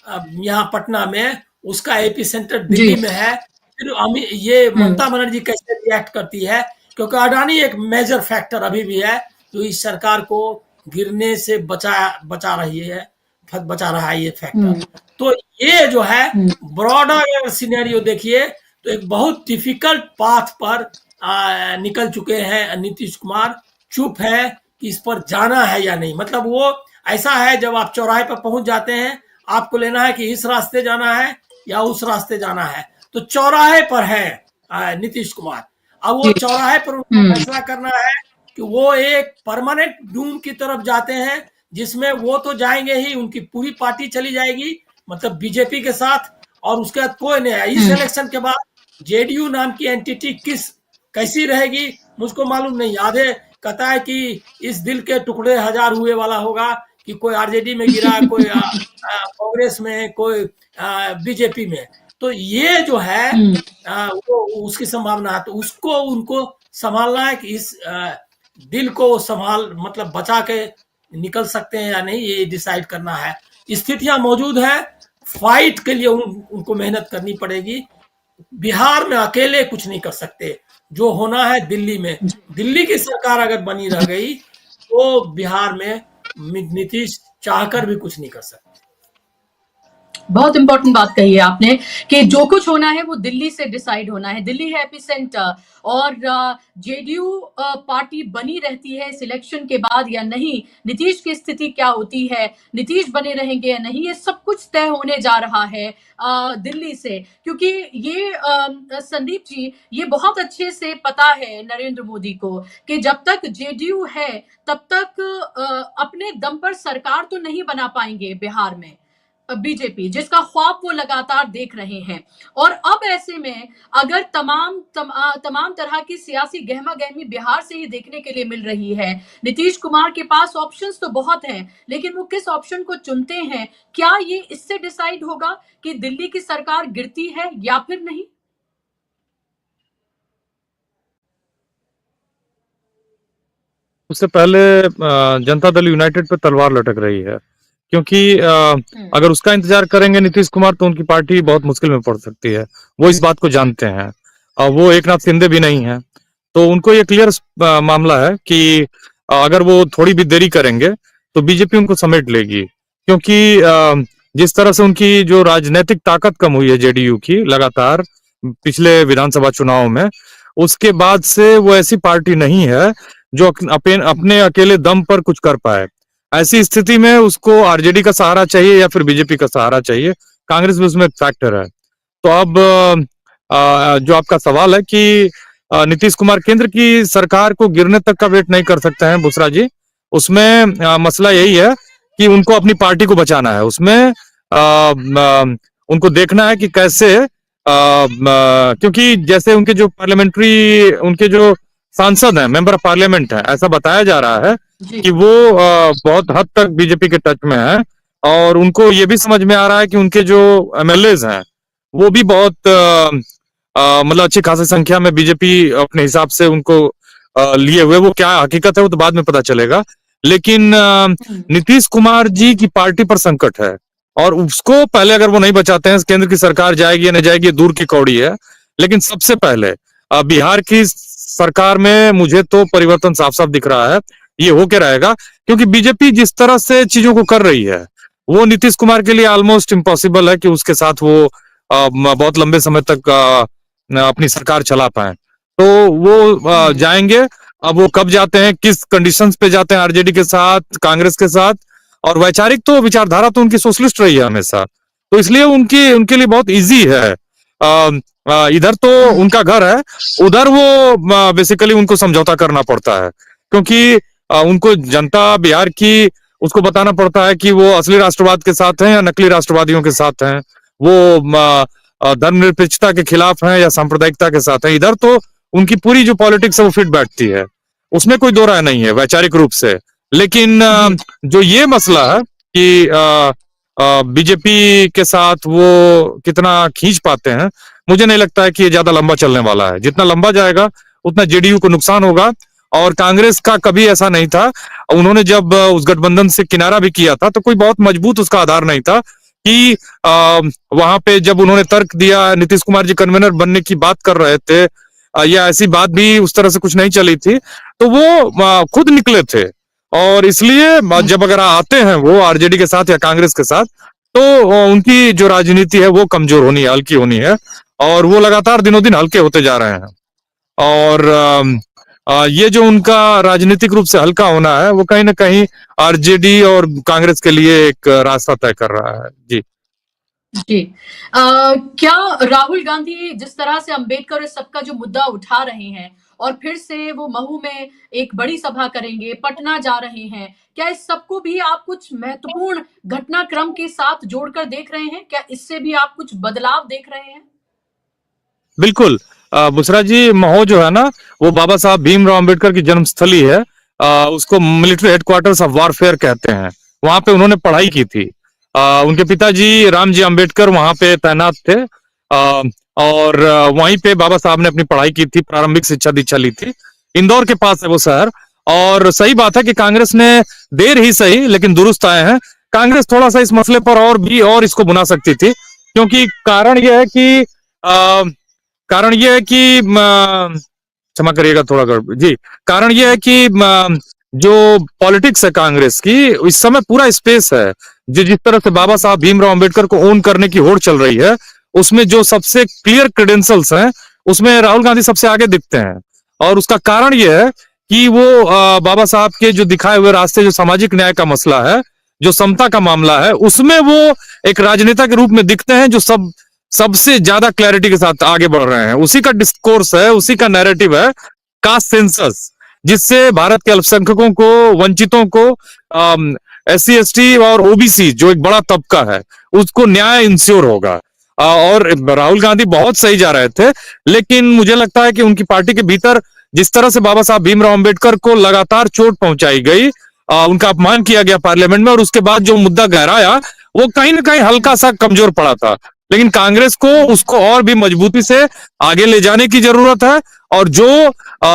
यहाँ पटना में, उसका एपी सेंटर दिल्ली में है। फिर ये ममता बनर्जी कैसे रिएक्ट करती है, क्योंकि अडानी एक मेजर फैक्टर अभी भी है जो इस सरकार को गिरने से बचा रहा है ये फैक्टर। तो ये जो है ब्रॉडर सिनेरियो देखिए तो एक बहुत डिफिकल्ट पाथ पर निकल चुके हैं नीतीश कुमार। चुप है कि इस पर जाना है या नहीं। मतलब वो ऐसा है, जब आप चौराहे पर पहुंच जाते हैं, आपको लेना है कि इस रास्ते जाना है या उस रास्ते जाना है, तो चौराहे पर है नीतीश कुमार। अब वो चौराहे पर उनको फैसला करना है कि वो एक परमानेंट डूम की तरफ जाते हैं, जिसमें वो तो जाएंगे ही, उनकी पूरी पार्टी चली जाएगी, मतलब बीजेपी के साथ, और उसके बाद कोई नहीं है। इस इलेक्शन के बाद जेडीयू नाम की एंटिटी कैसी रहेगी मुझको मालूम नहीं। आधे कहता है कि इस दिल के टुकड़े हजार हुए वाला होगा, कि कोई आरजेडी में गिरा, कोई कांग्रेस में, कोई बीजेपी में। तो ये जो है वो उसकी संभावना है, तो उसको उनको संभालना है कि इस दिल को मतलब बचा के निकल सकते हैं या नहीं, ये डिसाइड करना है। स्थितियां मौजूद है, फाइट के लिए उनको मेहनत करनी पड़ेगी। बिहार में अकेले कुछ नहीं कर सकते, जो होना है दिल्ली में। दिल्ली की सरकार अगर बनी रह गई तो बिहार में नीतीश चाहकर भी कुछ नहीं कर सकते। बहुत इंपॉर्टेंट बात कही है आपने कि जो कुछ होना है वो दिल्ली से डिसाइड होना है। दिल्ली है एपिसेंटर, और जेडीयू पार्टी बनी रहती है इस इलेक्शन के बाद या नहीं, नीतीश की स्थिति क्या होती है, नीतीश बने रहेंगे या नहीं, ये सब कुछ तय होने जा रहा है दिल्ली से। क्योंकि ये संदीप जी, ये बहुत अच्छे से पता है नरेंद्र मोदी को कि जब तक जेडीयू है तब तक अपने दम पर सरकार तो नहीं बना पाएंगे बिहार में बीजेपी, जिसका ख्वाब वो लगातार देख रहे हैं। और अब ऐसे में अगर तमाम तरह की सियासी गहमा गहमी बिहार से ही देखने के लिए मिल रही है, नीतीश कुमार के पास ऑप्शंस तो बहुत हैं, लेकिन वो किस ऑप्शन को चुनते हैं, क्या ये इससे डिसाइड होगा कि दिल्ली की सरकार गिरती है या फिर नहीं? उससे पहले जनता दल यूनाइटेड पे तलवार लटक रही है, क्योंकि अगर उसका इंतजार करेंगे नीतीश कुमार तो उनकी पार्टी बहुत मुश्किल में पड़ सकती है। वो इस बात को जानते हैं, और वो एक नाथ शिंदे भी नहीं है, तो उनको ये क्लियर मामला है कि अगर वो थोड़ी भी देरी करेंगे तो बीजेपी उनको समेट लेगी। क्योंकि जिस तरह से उनकी जो राजनीतिक ताकत कम हुई है जेडीयू की लगातार पिछले विधानसभा चुनाव में, उसके बाद से वो ऐसी पार्टी नहीं है जो अपने अकेले दम पर कुछ कर पाए। ऐसी स्थिति में उसको आरजेडी का सहारा चाहिए या फिर बीजेपी का सहारा चाहिए। कांग्रेस भी उसमें एक फैक्टर है। तो अब जो आपका सवाल है कि नीतीश कुमार केंद्र की सरकार को गिरने तक का वेट नहीं कर सकते हैं बुसरा जी, उसमें मसला यही है कि उनको अपनी पार्टी को बचाना है। उसमें उनको देखना है कि कैसे, क्योंकि जैसे उनके जो पार्लियामेंट्री, उनके जो सांसद हैं, मेंबर ऑफ पार्लियामेंट है, ऐसा बताया जा रहा है कि वो बहुत हद तक बीजेपी के टच में है, और उनको ये भी समझ में आ रहा है कि उनके जो एमएलएज हैं वो भी बहुत मतलब अच्छी खासी संख्या में बीजेपी अपने हिसाब से उनको लिए हुए। वो क्या हकीकत है वो तो बाद में पता चलेगा, लेकिन नीतीश कुमार जी की पार्टी पर संकट है, और उसको पहले अगर वो नहीं बचाते हैं, केंद्र की सरकार जाएगी या नहीं जाएगी दूर की कौड़ी है, लेकिन सबसे पहले बिहार की सरकार में मुझे तो परिवर्तन साफ साफ दिख रहा है। ये होके रहेगा, क्योंकि बीजेपी जिस तरह से चीजों को कर रही है वो नीतीश कुमार के लिए ऑलमोस्ट इम्पॉसिबल है कि उसके साथ वो बहुत लंबे समय तक अपनी सरकार चला पाए। तो वो जाएंगे। अब वो कब जाते हैं, किस कंडीशंस पे जाते हैं, आरजेडी के साथ, कांग्रेस के साथ, और वैचारिक तो विचारधारा तो उनकी सोशलिस्ट रही है हमेशा, तो इसलिए उनके लिए बहुत इजी है। इधर तो उनका घर है, उधर वो बेसिकली उनको समझौता करना पड़ता है, क्योंकि उनको जनता बिहार की उसको बताना पड़ता है कि वो असली राष्ट्रवाद के साथ हैं या नकली राष्ट्रवादियों के साथ हैं, वो धर्मनिरपेक्षता के खिलाफ हैं या सांप्रदायिकता के साथ हैं। इधर तो उनकी पूरी जो पॉलिटिक्स है वो फिट बैठती है, उसमें कोई दो राय नहीं है वैचारिक रूप से। लेकिन जो ये मसला है कि बीजेपी के साथ वो कितना खींच पाते हैं, मुझे नहीं लगता है कि ये ज्यादा लंबा चलने वाला है। जितना लंबा जाएगा उतना जेडीयू को नुकसान होगा। और कांग्रेस का कभी ऐसा नहीं था, उन्होंने जब उस गठबंधन से किनारा भी किया था तो कोई बहुत मजबूत उसका आधार नहीं था कि वहां पे जब उन्होंने तर्क दिया, नीतीश कुमार जी कन्वेनर बनने की बात कर रहे थे या ऐसी बात भी उस तरह से कुछ नहीं चली थी, तो वो खुद निकले थे। और इसलिए जब अगर आते हैं वो आरजेडी के साथ या कांग्रेस के साथ, तो उनकी जो राजनीति है वो कमजोर होनी है, हल्की होनी है, और वो लगातार दिनों दिन हल्के होते जा रहे हैं। और ये जो उनका राजनीतिक रूप से हल्का होना है वो कहीं ना कहीं आरजेडी और कांग्रेस के लिए एक रास्ता तय कर रहा है। जी जी। क्या राहुल गांधी जिस तरह से अंबेडकर और सबका जो मुद्दा उठा रहे हैं और फिर से वो महू में एक बड़ी सभा करेंगे, पटना जा रहे हैं, क्या इस सबको भी आप कुछ महत्वपूर्ण घटनाक्रम के साथ जोड़कर देख रहे हैं? क्या इससे भी आप कुछ बदलाव देख रहे हैं? बिल्कुल। बुसरा जी, महो जो है ना, वो बाबा साहब भीमराव अंबेडकर की जन्मस्थली है। उसको मिलिट्री हेडक्वार्टर्स ऑफ वारफेयर कहते हैं। वहां पे उन्होंने पढ़ाई की थी। उनके पिताजी रामजी अंबेडकर वहां पे तैनात थे। और वहीं पे बाबा साहब ने अपनी पढ़ाई की थी, प्रारंभिक शिक्षा दीक्षा ली थी। इंदौर के पास है वो शहर। और सही बात है कि कांग्रेस ने देर ही सही लेकिन दुरुस्त आए हैं। कांग्रेस थोड़ा सा इस मसले पर और इसको बुना सकती थी, क्योंकि कारण यह है कि क्षमा करिएगा थोड़ा गड़बड़ जी। कारण यह है कि जो पॉलिटिक्स है कांग्रेस की, इस समय पूरा स्पेस है। जिस तरह से बाबा साहब भीमराव अंबेडकर को ओन करने की होड़ चल रही है, उसमें जो सबसे क्लियर क्रेडेंशियल्स हैं उसमें राहुल गांधी सबसे आगे दिखते हैं। और उसका कारण यह है कि वो बाबा साहब के जो दिखाए हुए रास्ते, जो सामाजिक न्याय का मसला है, जो समता का मामला है, उसमें वो एक राजनेता के रूप में दिखते हैं जो सबसे ज्यादा क्लैरिटी के साथ आगे बढ़ रहे हैं। उसी का डिस्कोर्स है, उसी का नैरेटिव है कास्ट सेंसस, जिससे भारत के अल्पसंख्यकों को, वंचितों को, SC ST और OBC जो एक बड़ा तबका है, उसको न्याय इंश्योर होगा। और राहुल गांधी बहुत सही जा रहे थे, लेकिन मुझे लगता है कि उनकी पार्टी के भीतर जिस तरह से बाबा साहब भीमराव अंबेडकर को लगातार चोट पहुंचाई गई, उनका अपमान किया गया पार्लियामेंट में, और उसके बाद जो मुद्दा गहराया वो कहीं ना कहीं हल्का सा कमजोर पड़ा था। लेकिन कांग्रेस को उसको और भी मजबूती से आगे ले जाने की जरूरत है। और जो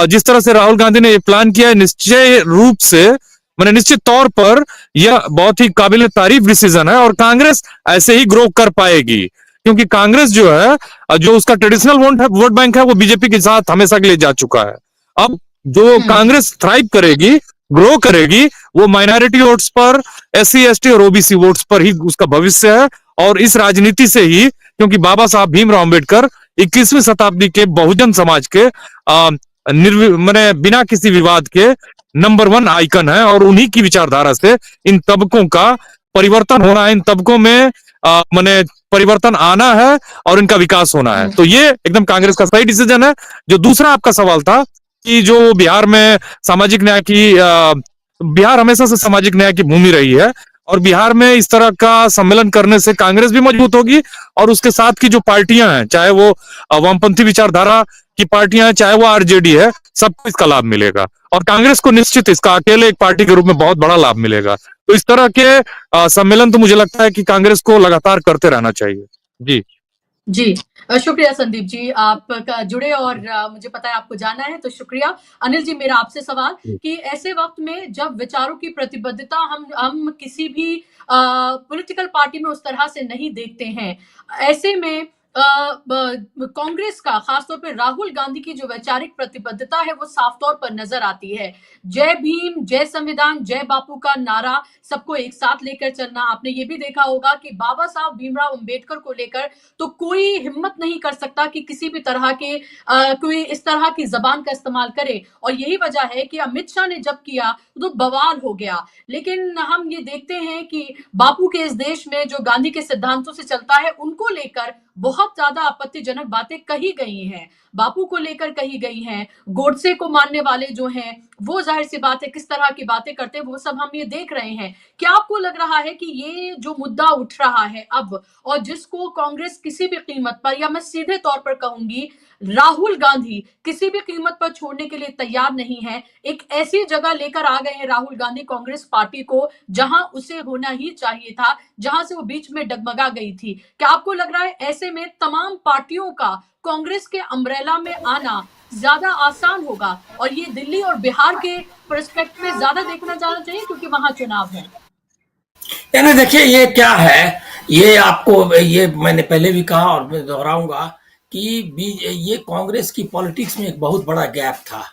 जिस तरह से राहुल गांधी ने ये प्लान किया है, निश्चय रूप से, मैंने निश्चित तौर पर यह बहुत ही काबिल तारीफ डिसीजन है। और कांग्रेस ऐसे ही ग्रो कर पाएगी, क्योंकि कांग्रेस जो है, जो उसका ट्रेडिशनल वोट बैंक है, वो बीजेपी के साथ हमेशा के लिए जा चुका है। अब जो कांग्रेस थ्राइव करेगी, ग्रो करेगी, वो माइनॉरिटी वोट्स पर, SC ST और OBC वोट्स पर ही उसका भविष्य है। और इस राजनीति से ही, क्योंकि बाबा साहब भीमराव अंबेडकर 21वीं शताब्दी के बहुजन समाज के मैंने बिना किसी विवाद के नंबर 1 आइकन है, और उन्हीं की विचारधारा से इन तबकों का परिवर्तन होना है, इन तबकों में मैंने परिवर्तन आना है और इनका विकास होना है। तो ये एकदम कांग्रेस का सही डिसीजन है। जो दूसरा आपका सवाल था कि जो बिहार में सामाजिक न्याय की, बिहार हमेशा से सामाजिक न्याय की भूमि रही है, और बिहार में इस तरह का सम्मेलन करने से कांग्रेस भी मजबूत होगी, और उसके साथ की जो पार्टियां हैं, चाहे वो वामपंथी विचारधारा की पार्टियां हैं, चाहे वो आरजेडी है, सबको इसका लाभ मिलेगा। और कांग्रेस को निश्चित इसका अकेले एक पार्टी के रूप में बहुत बड़ा लाभ मिलेगा। तो इस तरह के सम्मेलन तो मुझे लगता है कि कांग्रेस को लगातार करते रहना चाहिए। जी जी, शुक्रिया संदीप जी, आप जुड़े और मुझे पता है आपको जाना है, तो शुक्रिया। अनिल जी, मेरा आपसे सवाल कि ऐसे वक्त में जब विचारों की प्रतिबद्धता हम किसी भी पॉलिटिकल पार्टी में उस तरह से नहीं देखते हैं, ऐसे में कांग्रेस का, खासतौर पर राहुल गांधी की जो वैचारिक प्रतिबद्धता है वो साफ तौर पर नजर आती है। जय भीम, जय संविधान, जय बापू का नारा सबको एक साथ लेकर चलना। आपने ये भी देखा होगा कि बाबा साहब भीमराव अंबेडकर को लेकर तो कोई हिम्मत नहीं कर सकता कि किसी भी तरह के कोई इस तरह की जबान का इस्तेमाल करे, और यही वजह है कि अमित शाह ने जब किया तो बवाल हो गया। लेकिन हम ये देखते हैं कि बापू के इस देश में जो गांधी के सिद्धांतों से चलता है, उनको लेकर बहुत ज्यादा आपत्तिजनक बातें कही गई हैं, बापू को लेकर कही गई हैं। गोडसे को मानने वाले जो हैं वो जाहिर सी बात है किस तरह की बातें करते हैं वो सब हम ये देख रहे हैं। क्या आपको लग रहा है कि ये जो मुद्दा उठ रहा है अब, और जिसको कांग्रेस किसी भी कीमत पर, या मैं सीधे तौर पर कहूंगी राहुल गांधी किसी भी कीमत पर छोड़ने के लिए तैयार नहीं है, एक ऐसी जगह लेकर आ गए हैं राहुल गांधी कांग्रेस पार्टी को जहां उसे होना ही चाहिए था, जहां से वो बीच में डगमगा गई थी। क्या आपको लग रहा है ऐसे में तमाम पार्टियों का कांग्रेस के अम्ब्रेला में आना ज्यादा आसान होगा, और ये दिल्ली और बिहार के पर्सपेक्ट में ज्यादा देखना जाना चाहिए क्योंकि वहां चुनाव है। यानी देखिए ये क्या है, ये आपको ये मैंने पहले भी कहा और मैं दोहराऊंगा कि ये कांग्रेस की पॉलिटिक्स में एक बहुत बड़ा गैप था।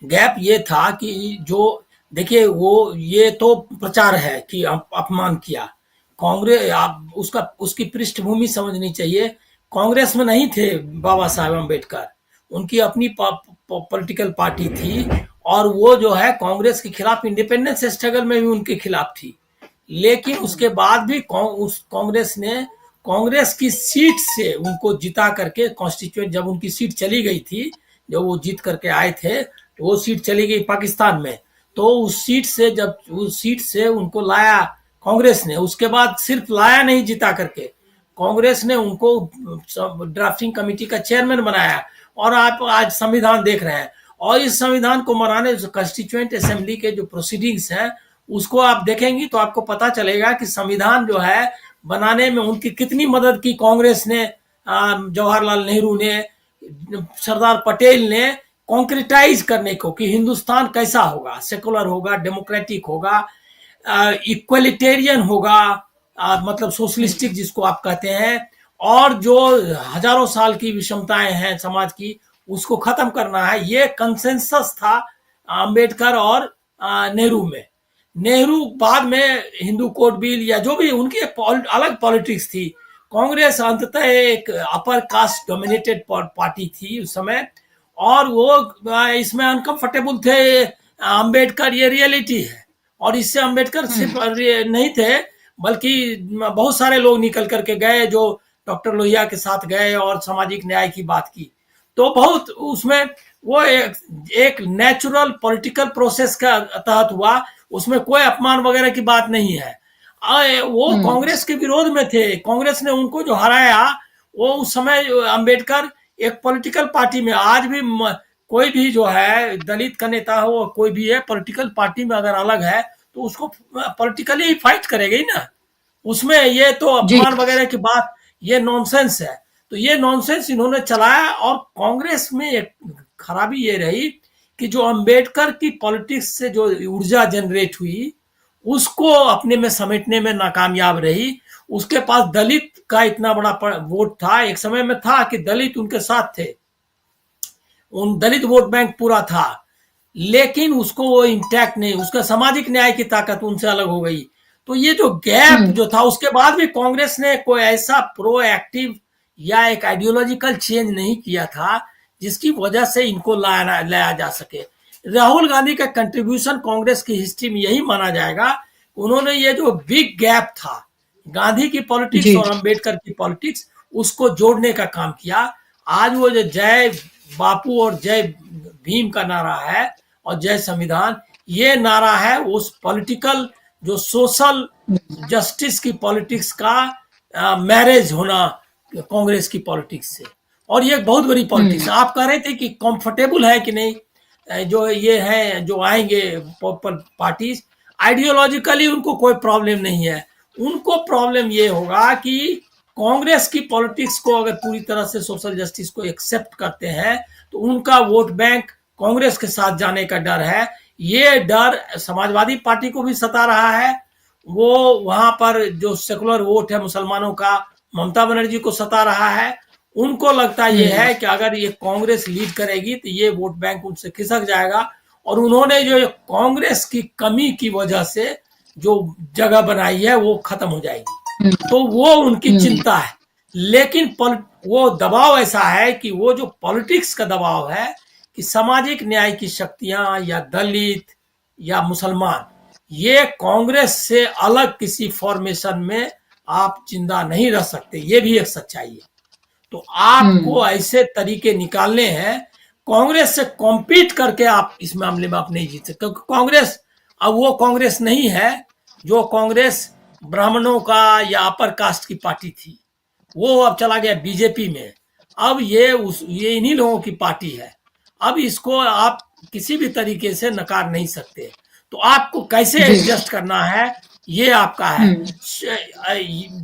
गैप ये था कि जो देखिए वो ये तो प्रचार है कि अपमान किया कांग्रेस, आप उसका उसकी पृष्ठभूमि समझनी चाहिए। कांग्रेस में नहीं थे बाबा साहेब अम्बेडकर, उनकी अपनी पॉलिटिकल पार्टी थी, और वो जो है कांग्रेस के खिलाफ इंडिपेंडेंस स्ट्रगल में भी उनके खिलाफ थी। लेकिन उसके बाद भी उस कांग्रेस ने कांग्रेस की सीट से उनको जिता करके कॉन्स्टिट्यूएंट, जब उनकी सीट चली गई थी, जब वो जीत करके आए थे तो वो सीट चली गई पाकिस्तान में, तो उस सीट से जब उस सीट से उनको लाया कांग्रेस ने, उसके बाद सिर्फ लाया नहीं जिता करके, कांग्रेस ने उनको ड्राफ्टिंग कमेटी का चेयरमैन बनाया, और आप आज संविधान देख रहे हैं। और इस संविधान को बनाने जो कॉन्स्टिट्यूएंट असेंबली के जो प्रोसीडिंग्स हैं उसको आप देखेंगी तो आपको पता चलेगा कि संविधान जो है बनाने में उनकी कितनी मदद की कांग्रेस ने, जवाहरलाल नेहरू ने, सरदार पटेल ने कॉन्क्रिटाइज करने को कि हिंदुस्तान कैसा होगा, सेकुलर होगा, डेमोक्रेटिक होगा, इक्वलिटेरियन होगा, मतलब सोशलिस्टिक जिसको आप कहते हैं, और जो हजारों साल की विषमताएं हैं समाज की उसको खत्म करना है। ये कंसेंसस था अंबेडकर और नेहरू में। नेहरू बाद में हिंदू कोड बिल या जो भी उनकी अलग पॉलिटिक्स थी। कांग्रेस अंततः एक अपर कास्ट डोमिनेटेड पार्टी थी उस समय, और वो इसमें अनकंफर्टेबल थे। अंबेडकर ये रियलिटी है, और इससे अंबेडकर सिर्फ नहीं थे बल्कि बहुत सारे लोग निकल करके गए जो डॉक्टर लोहिया के साथ गए और सामाजिक न्याय की बात की। तो बहुत उसमें वो एक नेचुरल पॉलिटिकल प्रोसेस का तहत हुआ, उसमें कोई अपमान वगैरह की बात नहीं है। वो कांग्रेस के विरोध में थे, कांग्रेस ने उनको जो हराया, वो उस समय अंबेडकर एक पॉलिटिकल पार्टी में, आज भी कोई भी जो है दलित का नेता हो, कोई भी है पॉलिटिकल पार्टी में अगर अलग है तो उसको पॉलिटिकली फाइट करेगा ही ना। उसमें ये तो अपमान वगैरह की बात, ये नॉनसेंस है। तो ये नॉनसेंस इन्होंने चलाया, और कांग्रेस में एक खराबी ये रही कि जो अंबेडकर की पॉलिटिक्स से जो ऊर्जा जनरेट हुई उसको अपने में समेटने में नाकामयाब रही। उसके पास दलित का इतना बड़ा वोट था, एक समय में था कि दलित उनके साथ थे, उन दलित वोट बैंक पूरा था, लेकिन उसको वो इंटैक्ट नहीं, उसका सामाजिक न्याय की ताकत उनसे अलग हो गई। तो ये जो गैप जो था, उसके बाद भी कांग्रेस ने कोई ऐसा प्रोएक्टिव या एक आइडियोलॉजिकल चेंज नहीं किया था जिसकी वजह से इनको लाया जा सके। राहुल गांधी का कंट्रीब्यूशन कांग्रेस की हिस्ट्री में यही माना जाएगा। उन्होंने ये जो बिग गैप था गांधी की पॉलिटिक्स और अंबेडकर की पॉलिटिक्स, उसको जोड़ने का काम किया। आज वो जो जय बापू और जय भीम का नारा है और जय संविधान, ये नारा है उस पॉलिटिकल जो सोशल जस्टिस की पॉलिटिक्स का मैरिज होना कांग्रेस की पॉलिटिक्स से। और ये एक बहुत बड़ी पॉलिटिक्स। आप कह रहे थे कि कंफर्टेबल है कि नहीं जो ये है जो आएंगे पार्टीज, आइडियोलॉजिकली उनको कोई प्रॉब्लम नहीं है। उनको प्रॉब्लम ये होगा कि कांग्रेस की पॉलिटिक्स को अगर पूरी तरह से सोशल जस्टिस को एक्सेप्ट करते हैं तो उनका वोट बैंक कांग्रेस के साथ जाने का डर है। ये डर समाजवादी पार्टी को भी सता रहा है। वो वहां पर जो सेकुलर वोट है मुसलमानों का, ममता बनर्जी को सता रहा है। उनको लगता ये है कि अगर ये कांग्रेस लीड करेगी तो ये वोट बैंक उनसे खिसक जाएगा, और उन्होंने जो कांग्रेस की कमी की वजह से जो जगह बनाई है वो खत्म हो जाएगी। तो वो उनकी चिंता है। लेकिन वो दबाव ऐसा है कि वो जो पॉलिटिक्स का दबाव है कि सामाजिक न्याय की शक्तियां या दलित या मुसलमान, ये कांग्रेस से अलग किसी फॉर्मेशन में आप जिंदा नहीं रह सकते। ये भी एक सच्चाई है। तो आपको ऐसे तरीके निकालने हैं, कांग्रेस से कॉम्पीट करके आप इस मामले में आप नहीं जीत सकते, क्योंकि कांग्रेस अब वो कांग्रेस नहीं है जो कांग्रेस ब्राह्मणों का या अपर कास्ट की पार्टी थी। वो अब चला गया बीजेपी में। अब ये इन्हीं लोगों की पार्टी है। अब इसको आप किसी भी तरीके से नकार नहीं सकते। तो आपको कैसे एडजस्ट करना है ये आपका है।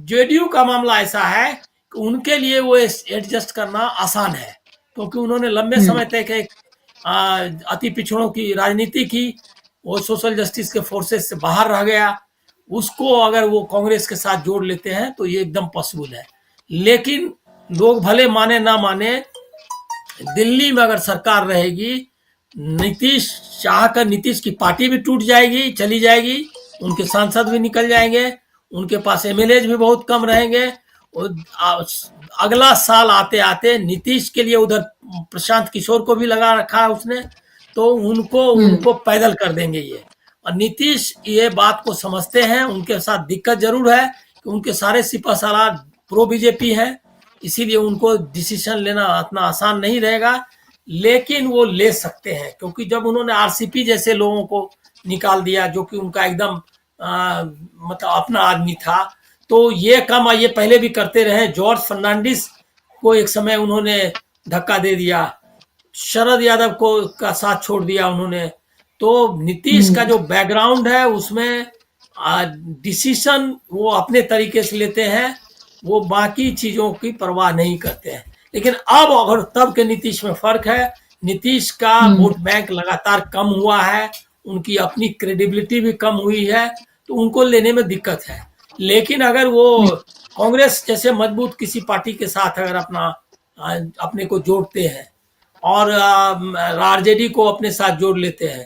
जेडीयू का मामला ऐसा है उनके लिए वो एडजस्ट करना आसान है, क्योंकि उन्होंने लंबे समय तक एक अति पिछड़ों की राजनीति की, वो सोशल जस्टिस के फोर्सेस से बाहर रह गया। उसको अगर वो कांग्रेस के साथ जोड़ लेते हैं तो ये एकदम पॉसिबल है। लेकिन लोग भले माने ना माने, दिल्ली में अगर सरकार रहेगी, नीतीश चाहकर नीतीश की पार्टी भी टूट जाएगी, चली जाएगी, उनके सांसद भी निकल जाएंगे, उनके पास एमएलए भी बहुत कम रहेंगे। अगला साल आते आते नीतीश के लिए उधर प्रशांत किशोर को भी लगा रखा है उसने, तो उनको पैदल कर देंगे ये। और नीतीश ये बात को समझते हैं। उनके साथ दिक्कत जरूर है कि उनके सारे सिपा सालार प्रो बीजेपी है, इसीलिए उनको डिसीजन लेना इतना आसान नहीं रहेगा, लेकिन वो ले सकते हैं। क्योंकि जब उन्होंने आरसीपी जैसे लोगों को निकाल दिया, जो कि उनका एकदम मतलब अपना आदमी था, तो ये काम ये पहले भी करते रहे। जॉर्ज फर्नांडिस को एक समय उन्होंने धक्का दे दिया, शरद यादव को का साथ छोड़ दिया उन्होंने। तो नीतीश का जो बैकग्राउंड है उसमें डिसीजन वो अपने तरीके से लेते हैं, वो बाकी चीजों की परवाह नहीं करते हैं। लेकिन अब अगर तब के नीतीश में फर्क है, नीतीश का वोट बैंक लगातार कम हुआ है, उनकी अपनी क्रेडिबिलिटी भी कम हुई है, तो उनको लेने में दिक्कत है। लेकिन अगर वो कांग्रेस जैसे मजबूत किसी पार्टी के साथ अगर अपने को जोड़ते हैं और आरजेडी को अपने साथ जोड़ लेते हैं,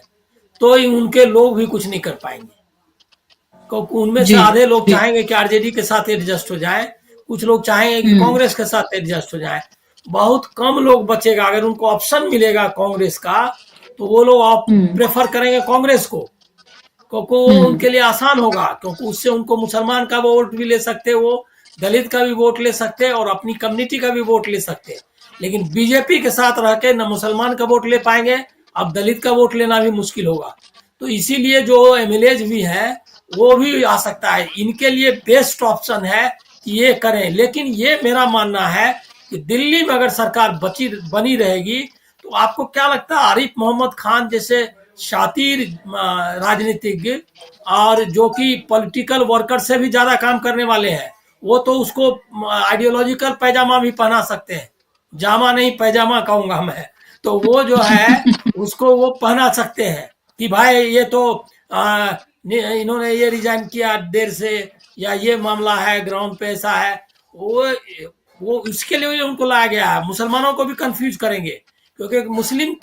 तो उनके लोग भी कुछ नहीं कर पाएंगे। क्योंकि उनमें से आधे लोग चाहेंगे कि आरजेडी के साथ एडजस्ट हो जाए, कुछ लोग चाहेंगे कि कांग्रेस के साथ एडजस्ट हो जाए। बहुत कम लोग बचेगा। अगर उनको ऑप्शन मिलेगा कांग्रेस का, तो वो लोग प्रेफर करेंगे कांग्रेस को, क्योंकि वो उनके लिए आसान होगा, क्योंकि उससे उनको मुसलमान का वोट भी ले सकते, वो दलित का भी वोट ले सकते और अपनी कम्युनिटी का भी वोट ले सकते। लेकिन बीजेपी के साथ रह के न मुसलमान का वोट ले पाएंगे, अब दलित का वोट लेना भी मुश्किल होगा। तो इसीलिए जो एमएलए भी है वो भी आ सकता है। इनके लिए बेस्ट ऑप्शन है कि ये करें। लेकिन ये मेरा मानना है कि दिल्ली में अगर सरकार बनी रहेगी, तो आपको क्या लगता है आरिफ मोहम्मद खान जैसे शातिर राजनीतिज्ञ और जो कि पॉलिटिकल वर्कर से भी ज्यादा काम करने वाले हैं, वो तो उसको आइडियोलॉजिकल पैजामा भी पहना सकते हैं, जामा नहीं पैजामा कहूंगा मैं, तो वो जो है उसको वो पहना सकते हैं कि भाई ये तो इन्होंने ये रिजाइन किया देर से, या ये मामला है ग्राउंड पे ऐसा है। वो इसके लिए उनको लाया गया है। मुसलमानों को भी कंफ्यूज करेंगे, क्योंकि मुस्लिम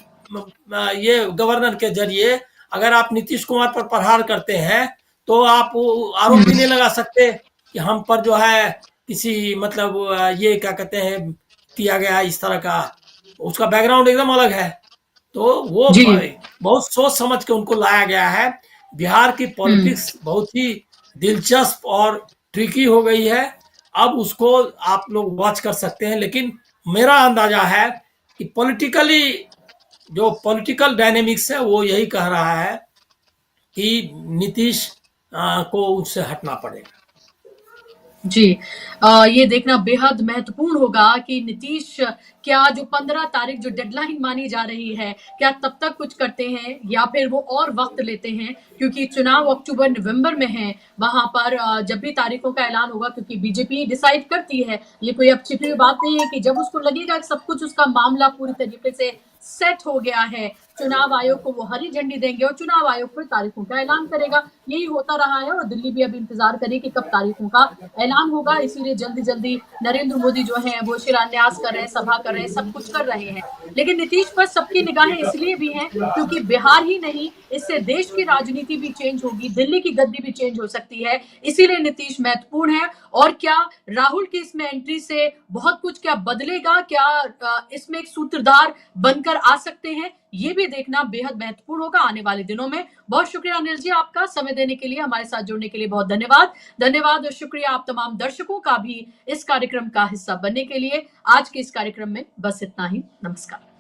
ये गवर्नर के जरिए अगर आप नीतीश कुमार पर प्रहार करते हैं, तो आप आरोप भी नहीं लगा सकते कि हम पर जो है किसी मतलब ये क्या कहते हैं किया गया इस तरह का। उसका बैकग्राउंड एकदम अलग है। तो वो बहुत सोच समझ के उनको लाया गया है। बिहार की पॉलिटिक्स बहुत ही दिलचस्प और ट्रिकी हो गई है। अब उसको आप लोग वॉच कर सकते हैं। लेकिन मेरा अंदाजा है कि पॉलिटिकली जो पॉलिटिकल डायनेमिक्स है वो यही कह रहा है कि नीतीश को उससे हटना पड़ेगा। जी, ये देखना बेहद महत्वपूर्ण होगा कि नीतीश क्या जो 15 तारीख जो डेडलाइन मानी जा रही है, क्या तब तक कुछ करते हैं या फिर वो और वक्त लेते हैं, क्योंकि चुनाव अक्टूबर नवंबर में है। वहां पर जब भी तारीखों का ऐलान होगा, क्योंकि बीजेपी डिसाइड करती है, ये कोई अब छिपी हुई बात नहीं है कि जब उसको लगेगा कि सब कुछ उसका मामला पूरी तरीके से सेट हो गया है, चुनाव आयोग को वो हरी झंडी देंगे और चुनाव आयोग पर तारीखों का ऐलान करेगा। यही होता रहा है और दिल्ली भी अब इंतजार करे कि कब तारीखों का ऐलान होगा। इसीलिए जल्दी जल्दी नरेंद्र मोदी जो है वो शिलान्यास कर रहे हैं, सभा कर रहे हैं, सब कुछ कर रहे हैं। लेकिन नीतीश पर सबकी निगाहें इसलिए भी हैं क्योंकि बिहार ही नहीं, इससे देश की राजनीति भी चेंज होगी, दिल्ली की गद्दी भी चेंज हो सकती है। इसीलिए नीतीश महत्वपूर्ण है। और क्या राहुल की इसमें एंट्री से बहुत कुछ क्या बदलेगा, क्या इसमें एक सूत्रधार बनकर आ सकते हैं, ये भी देखना बेहद महत्वपूर्ण होगा आने वाले दिनों में। बहुत शुक्रिया अनिल जी, आपका समय देने के लिए, हमारे साथ जुड़ने के लिए बहुत धन्यवाद और शुक्रिया आप तमाम दर्शकों का भी इस कार्यक्रम का हिस्सा बनने के लिए। आज के इस कार्यक्रम में बस इतना ही। नमस्कार।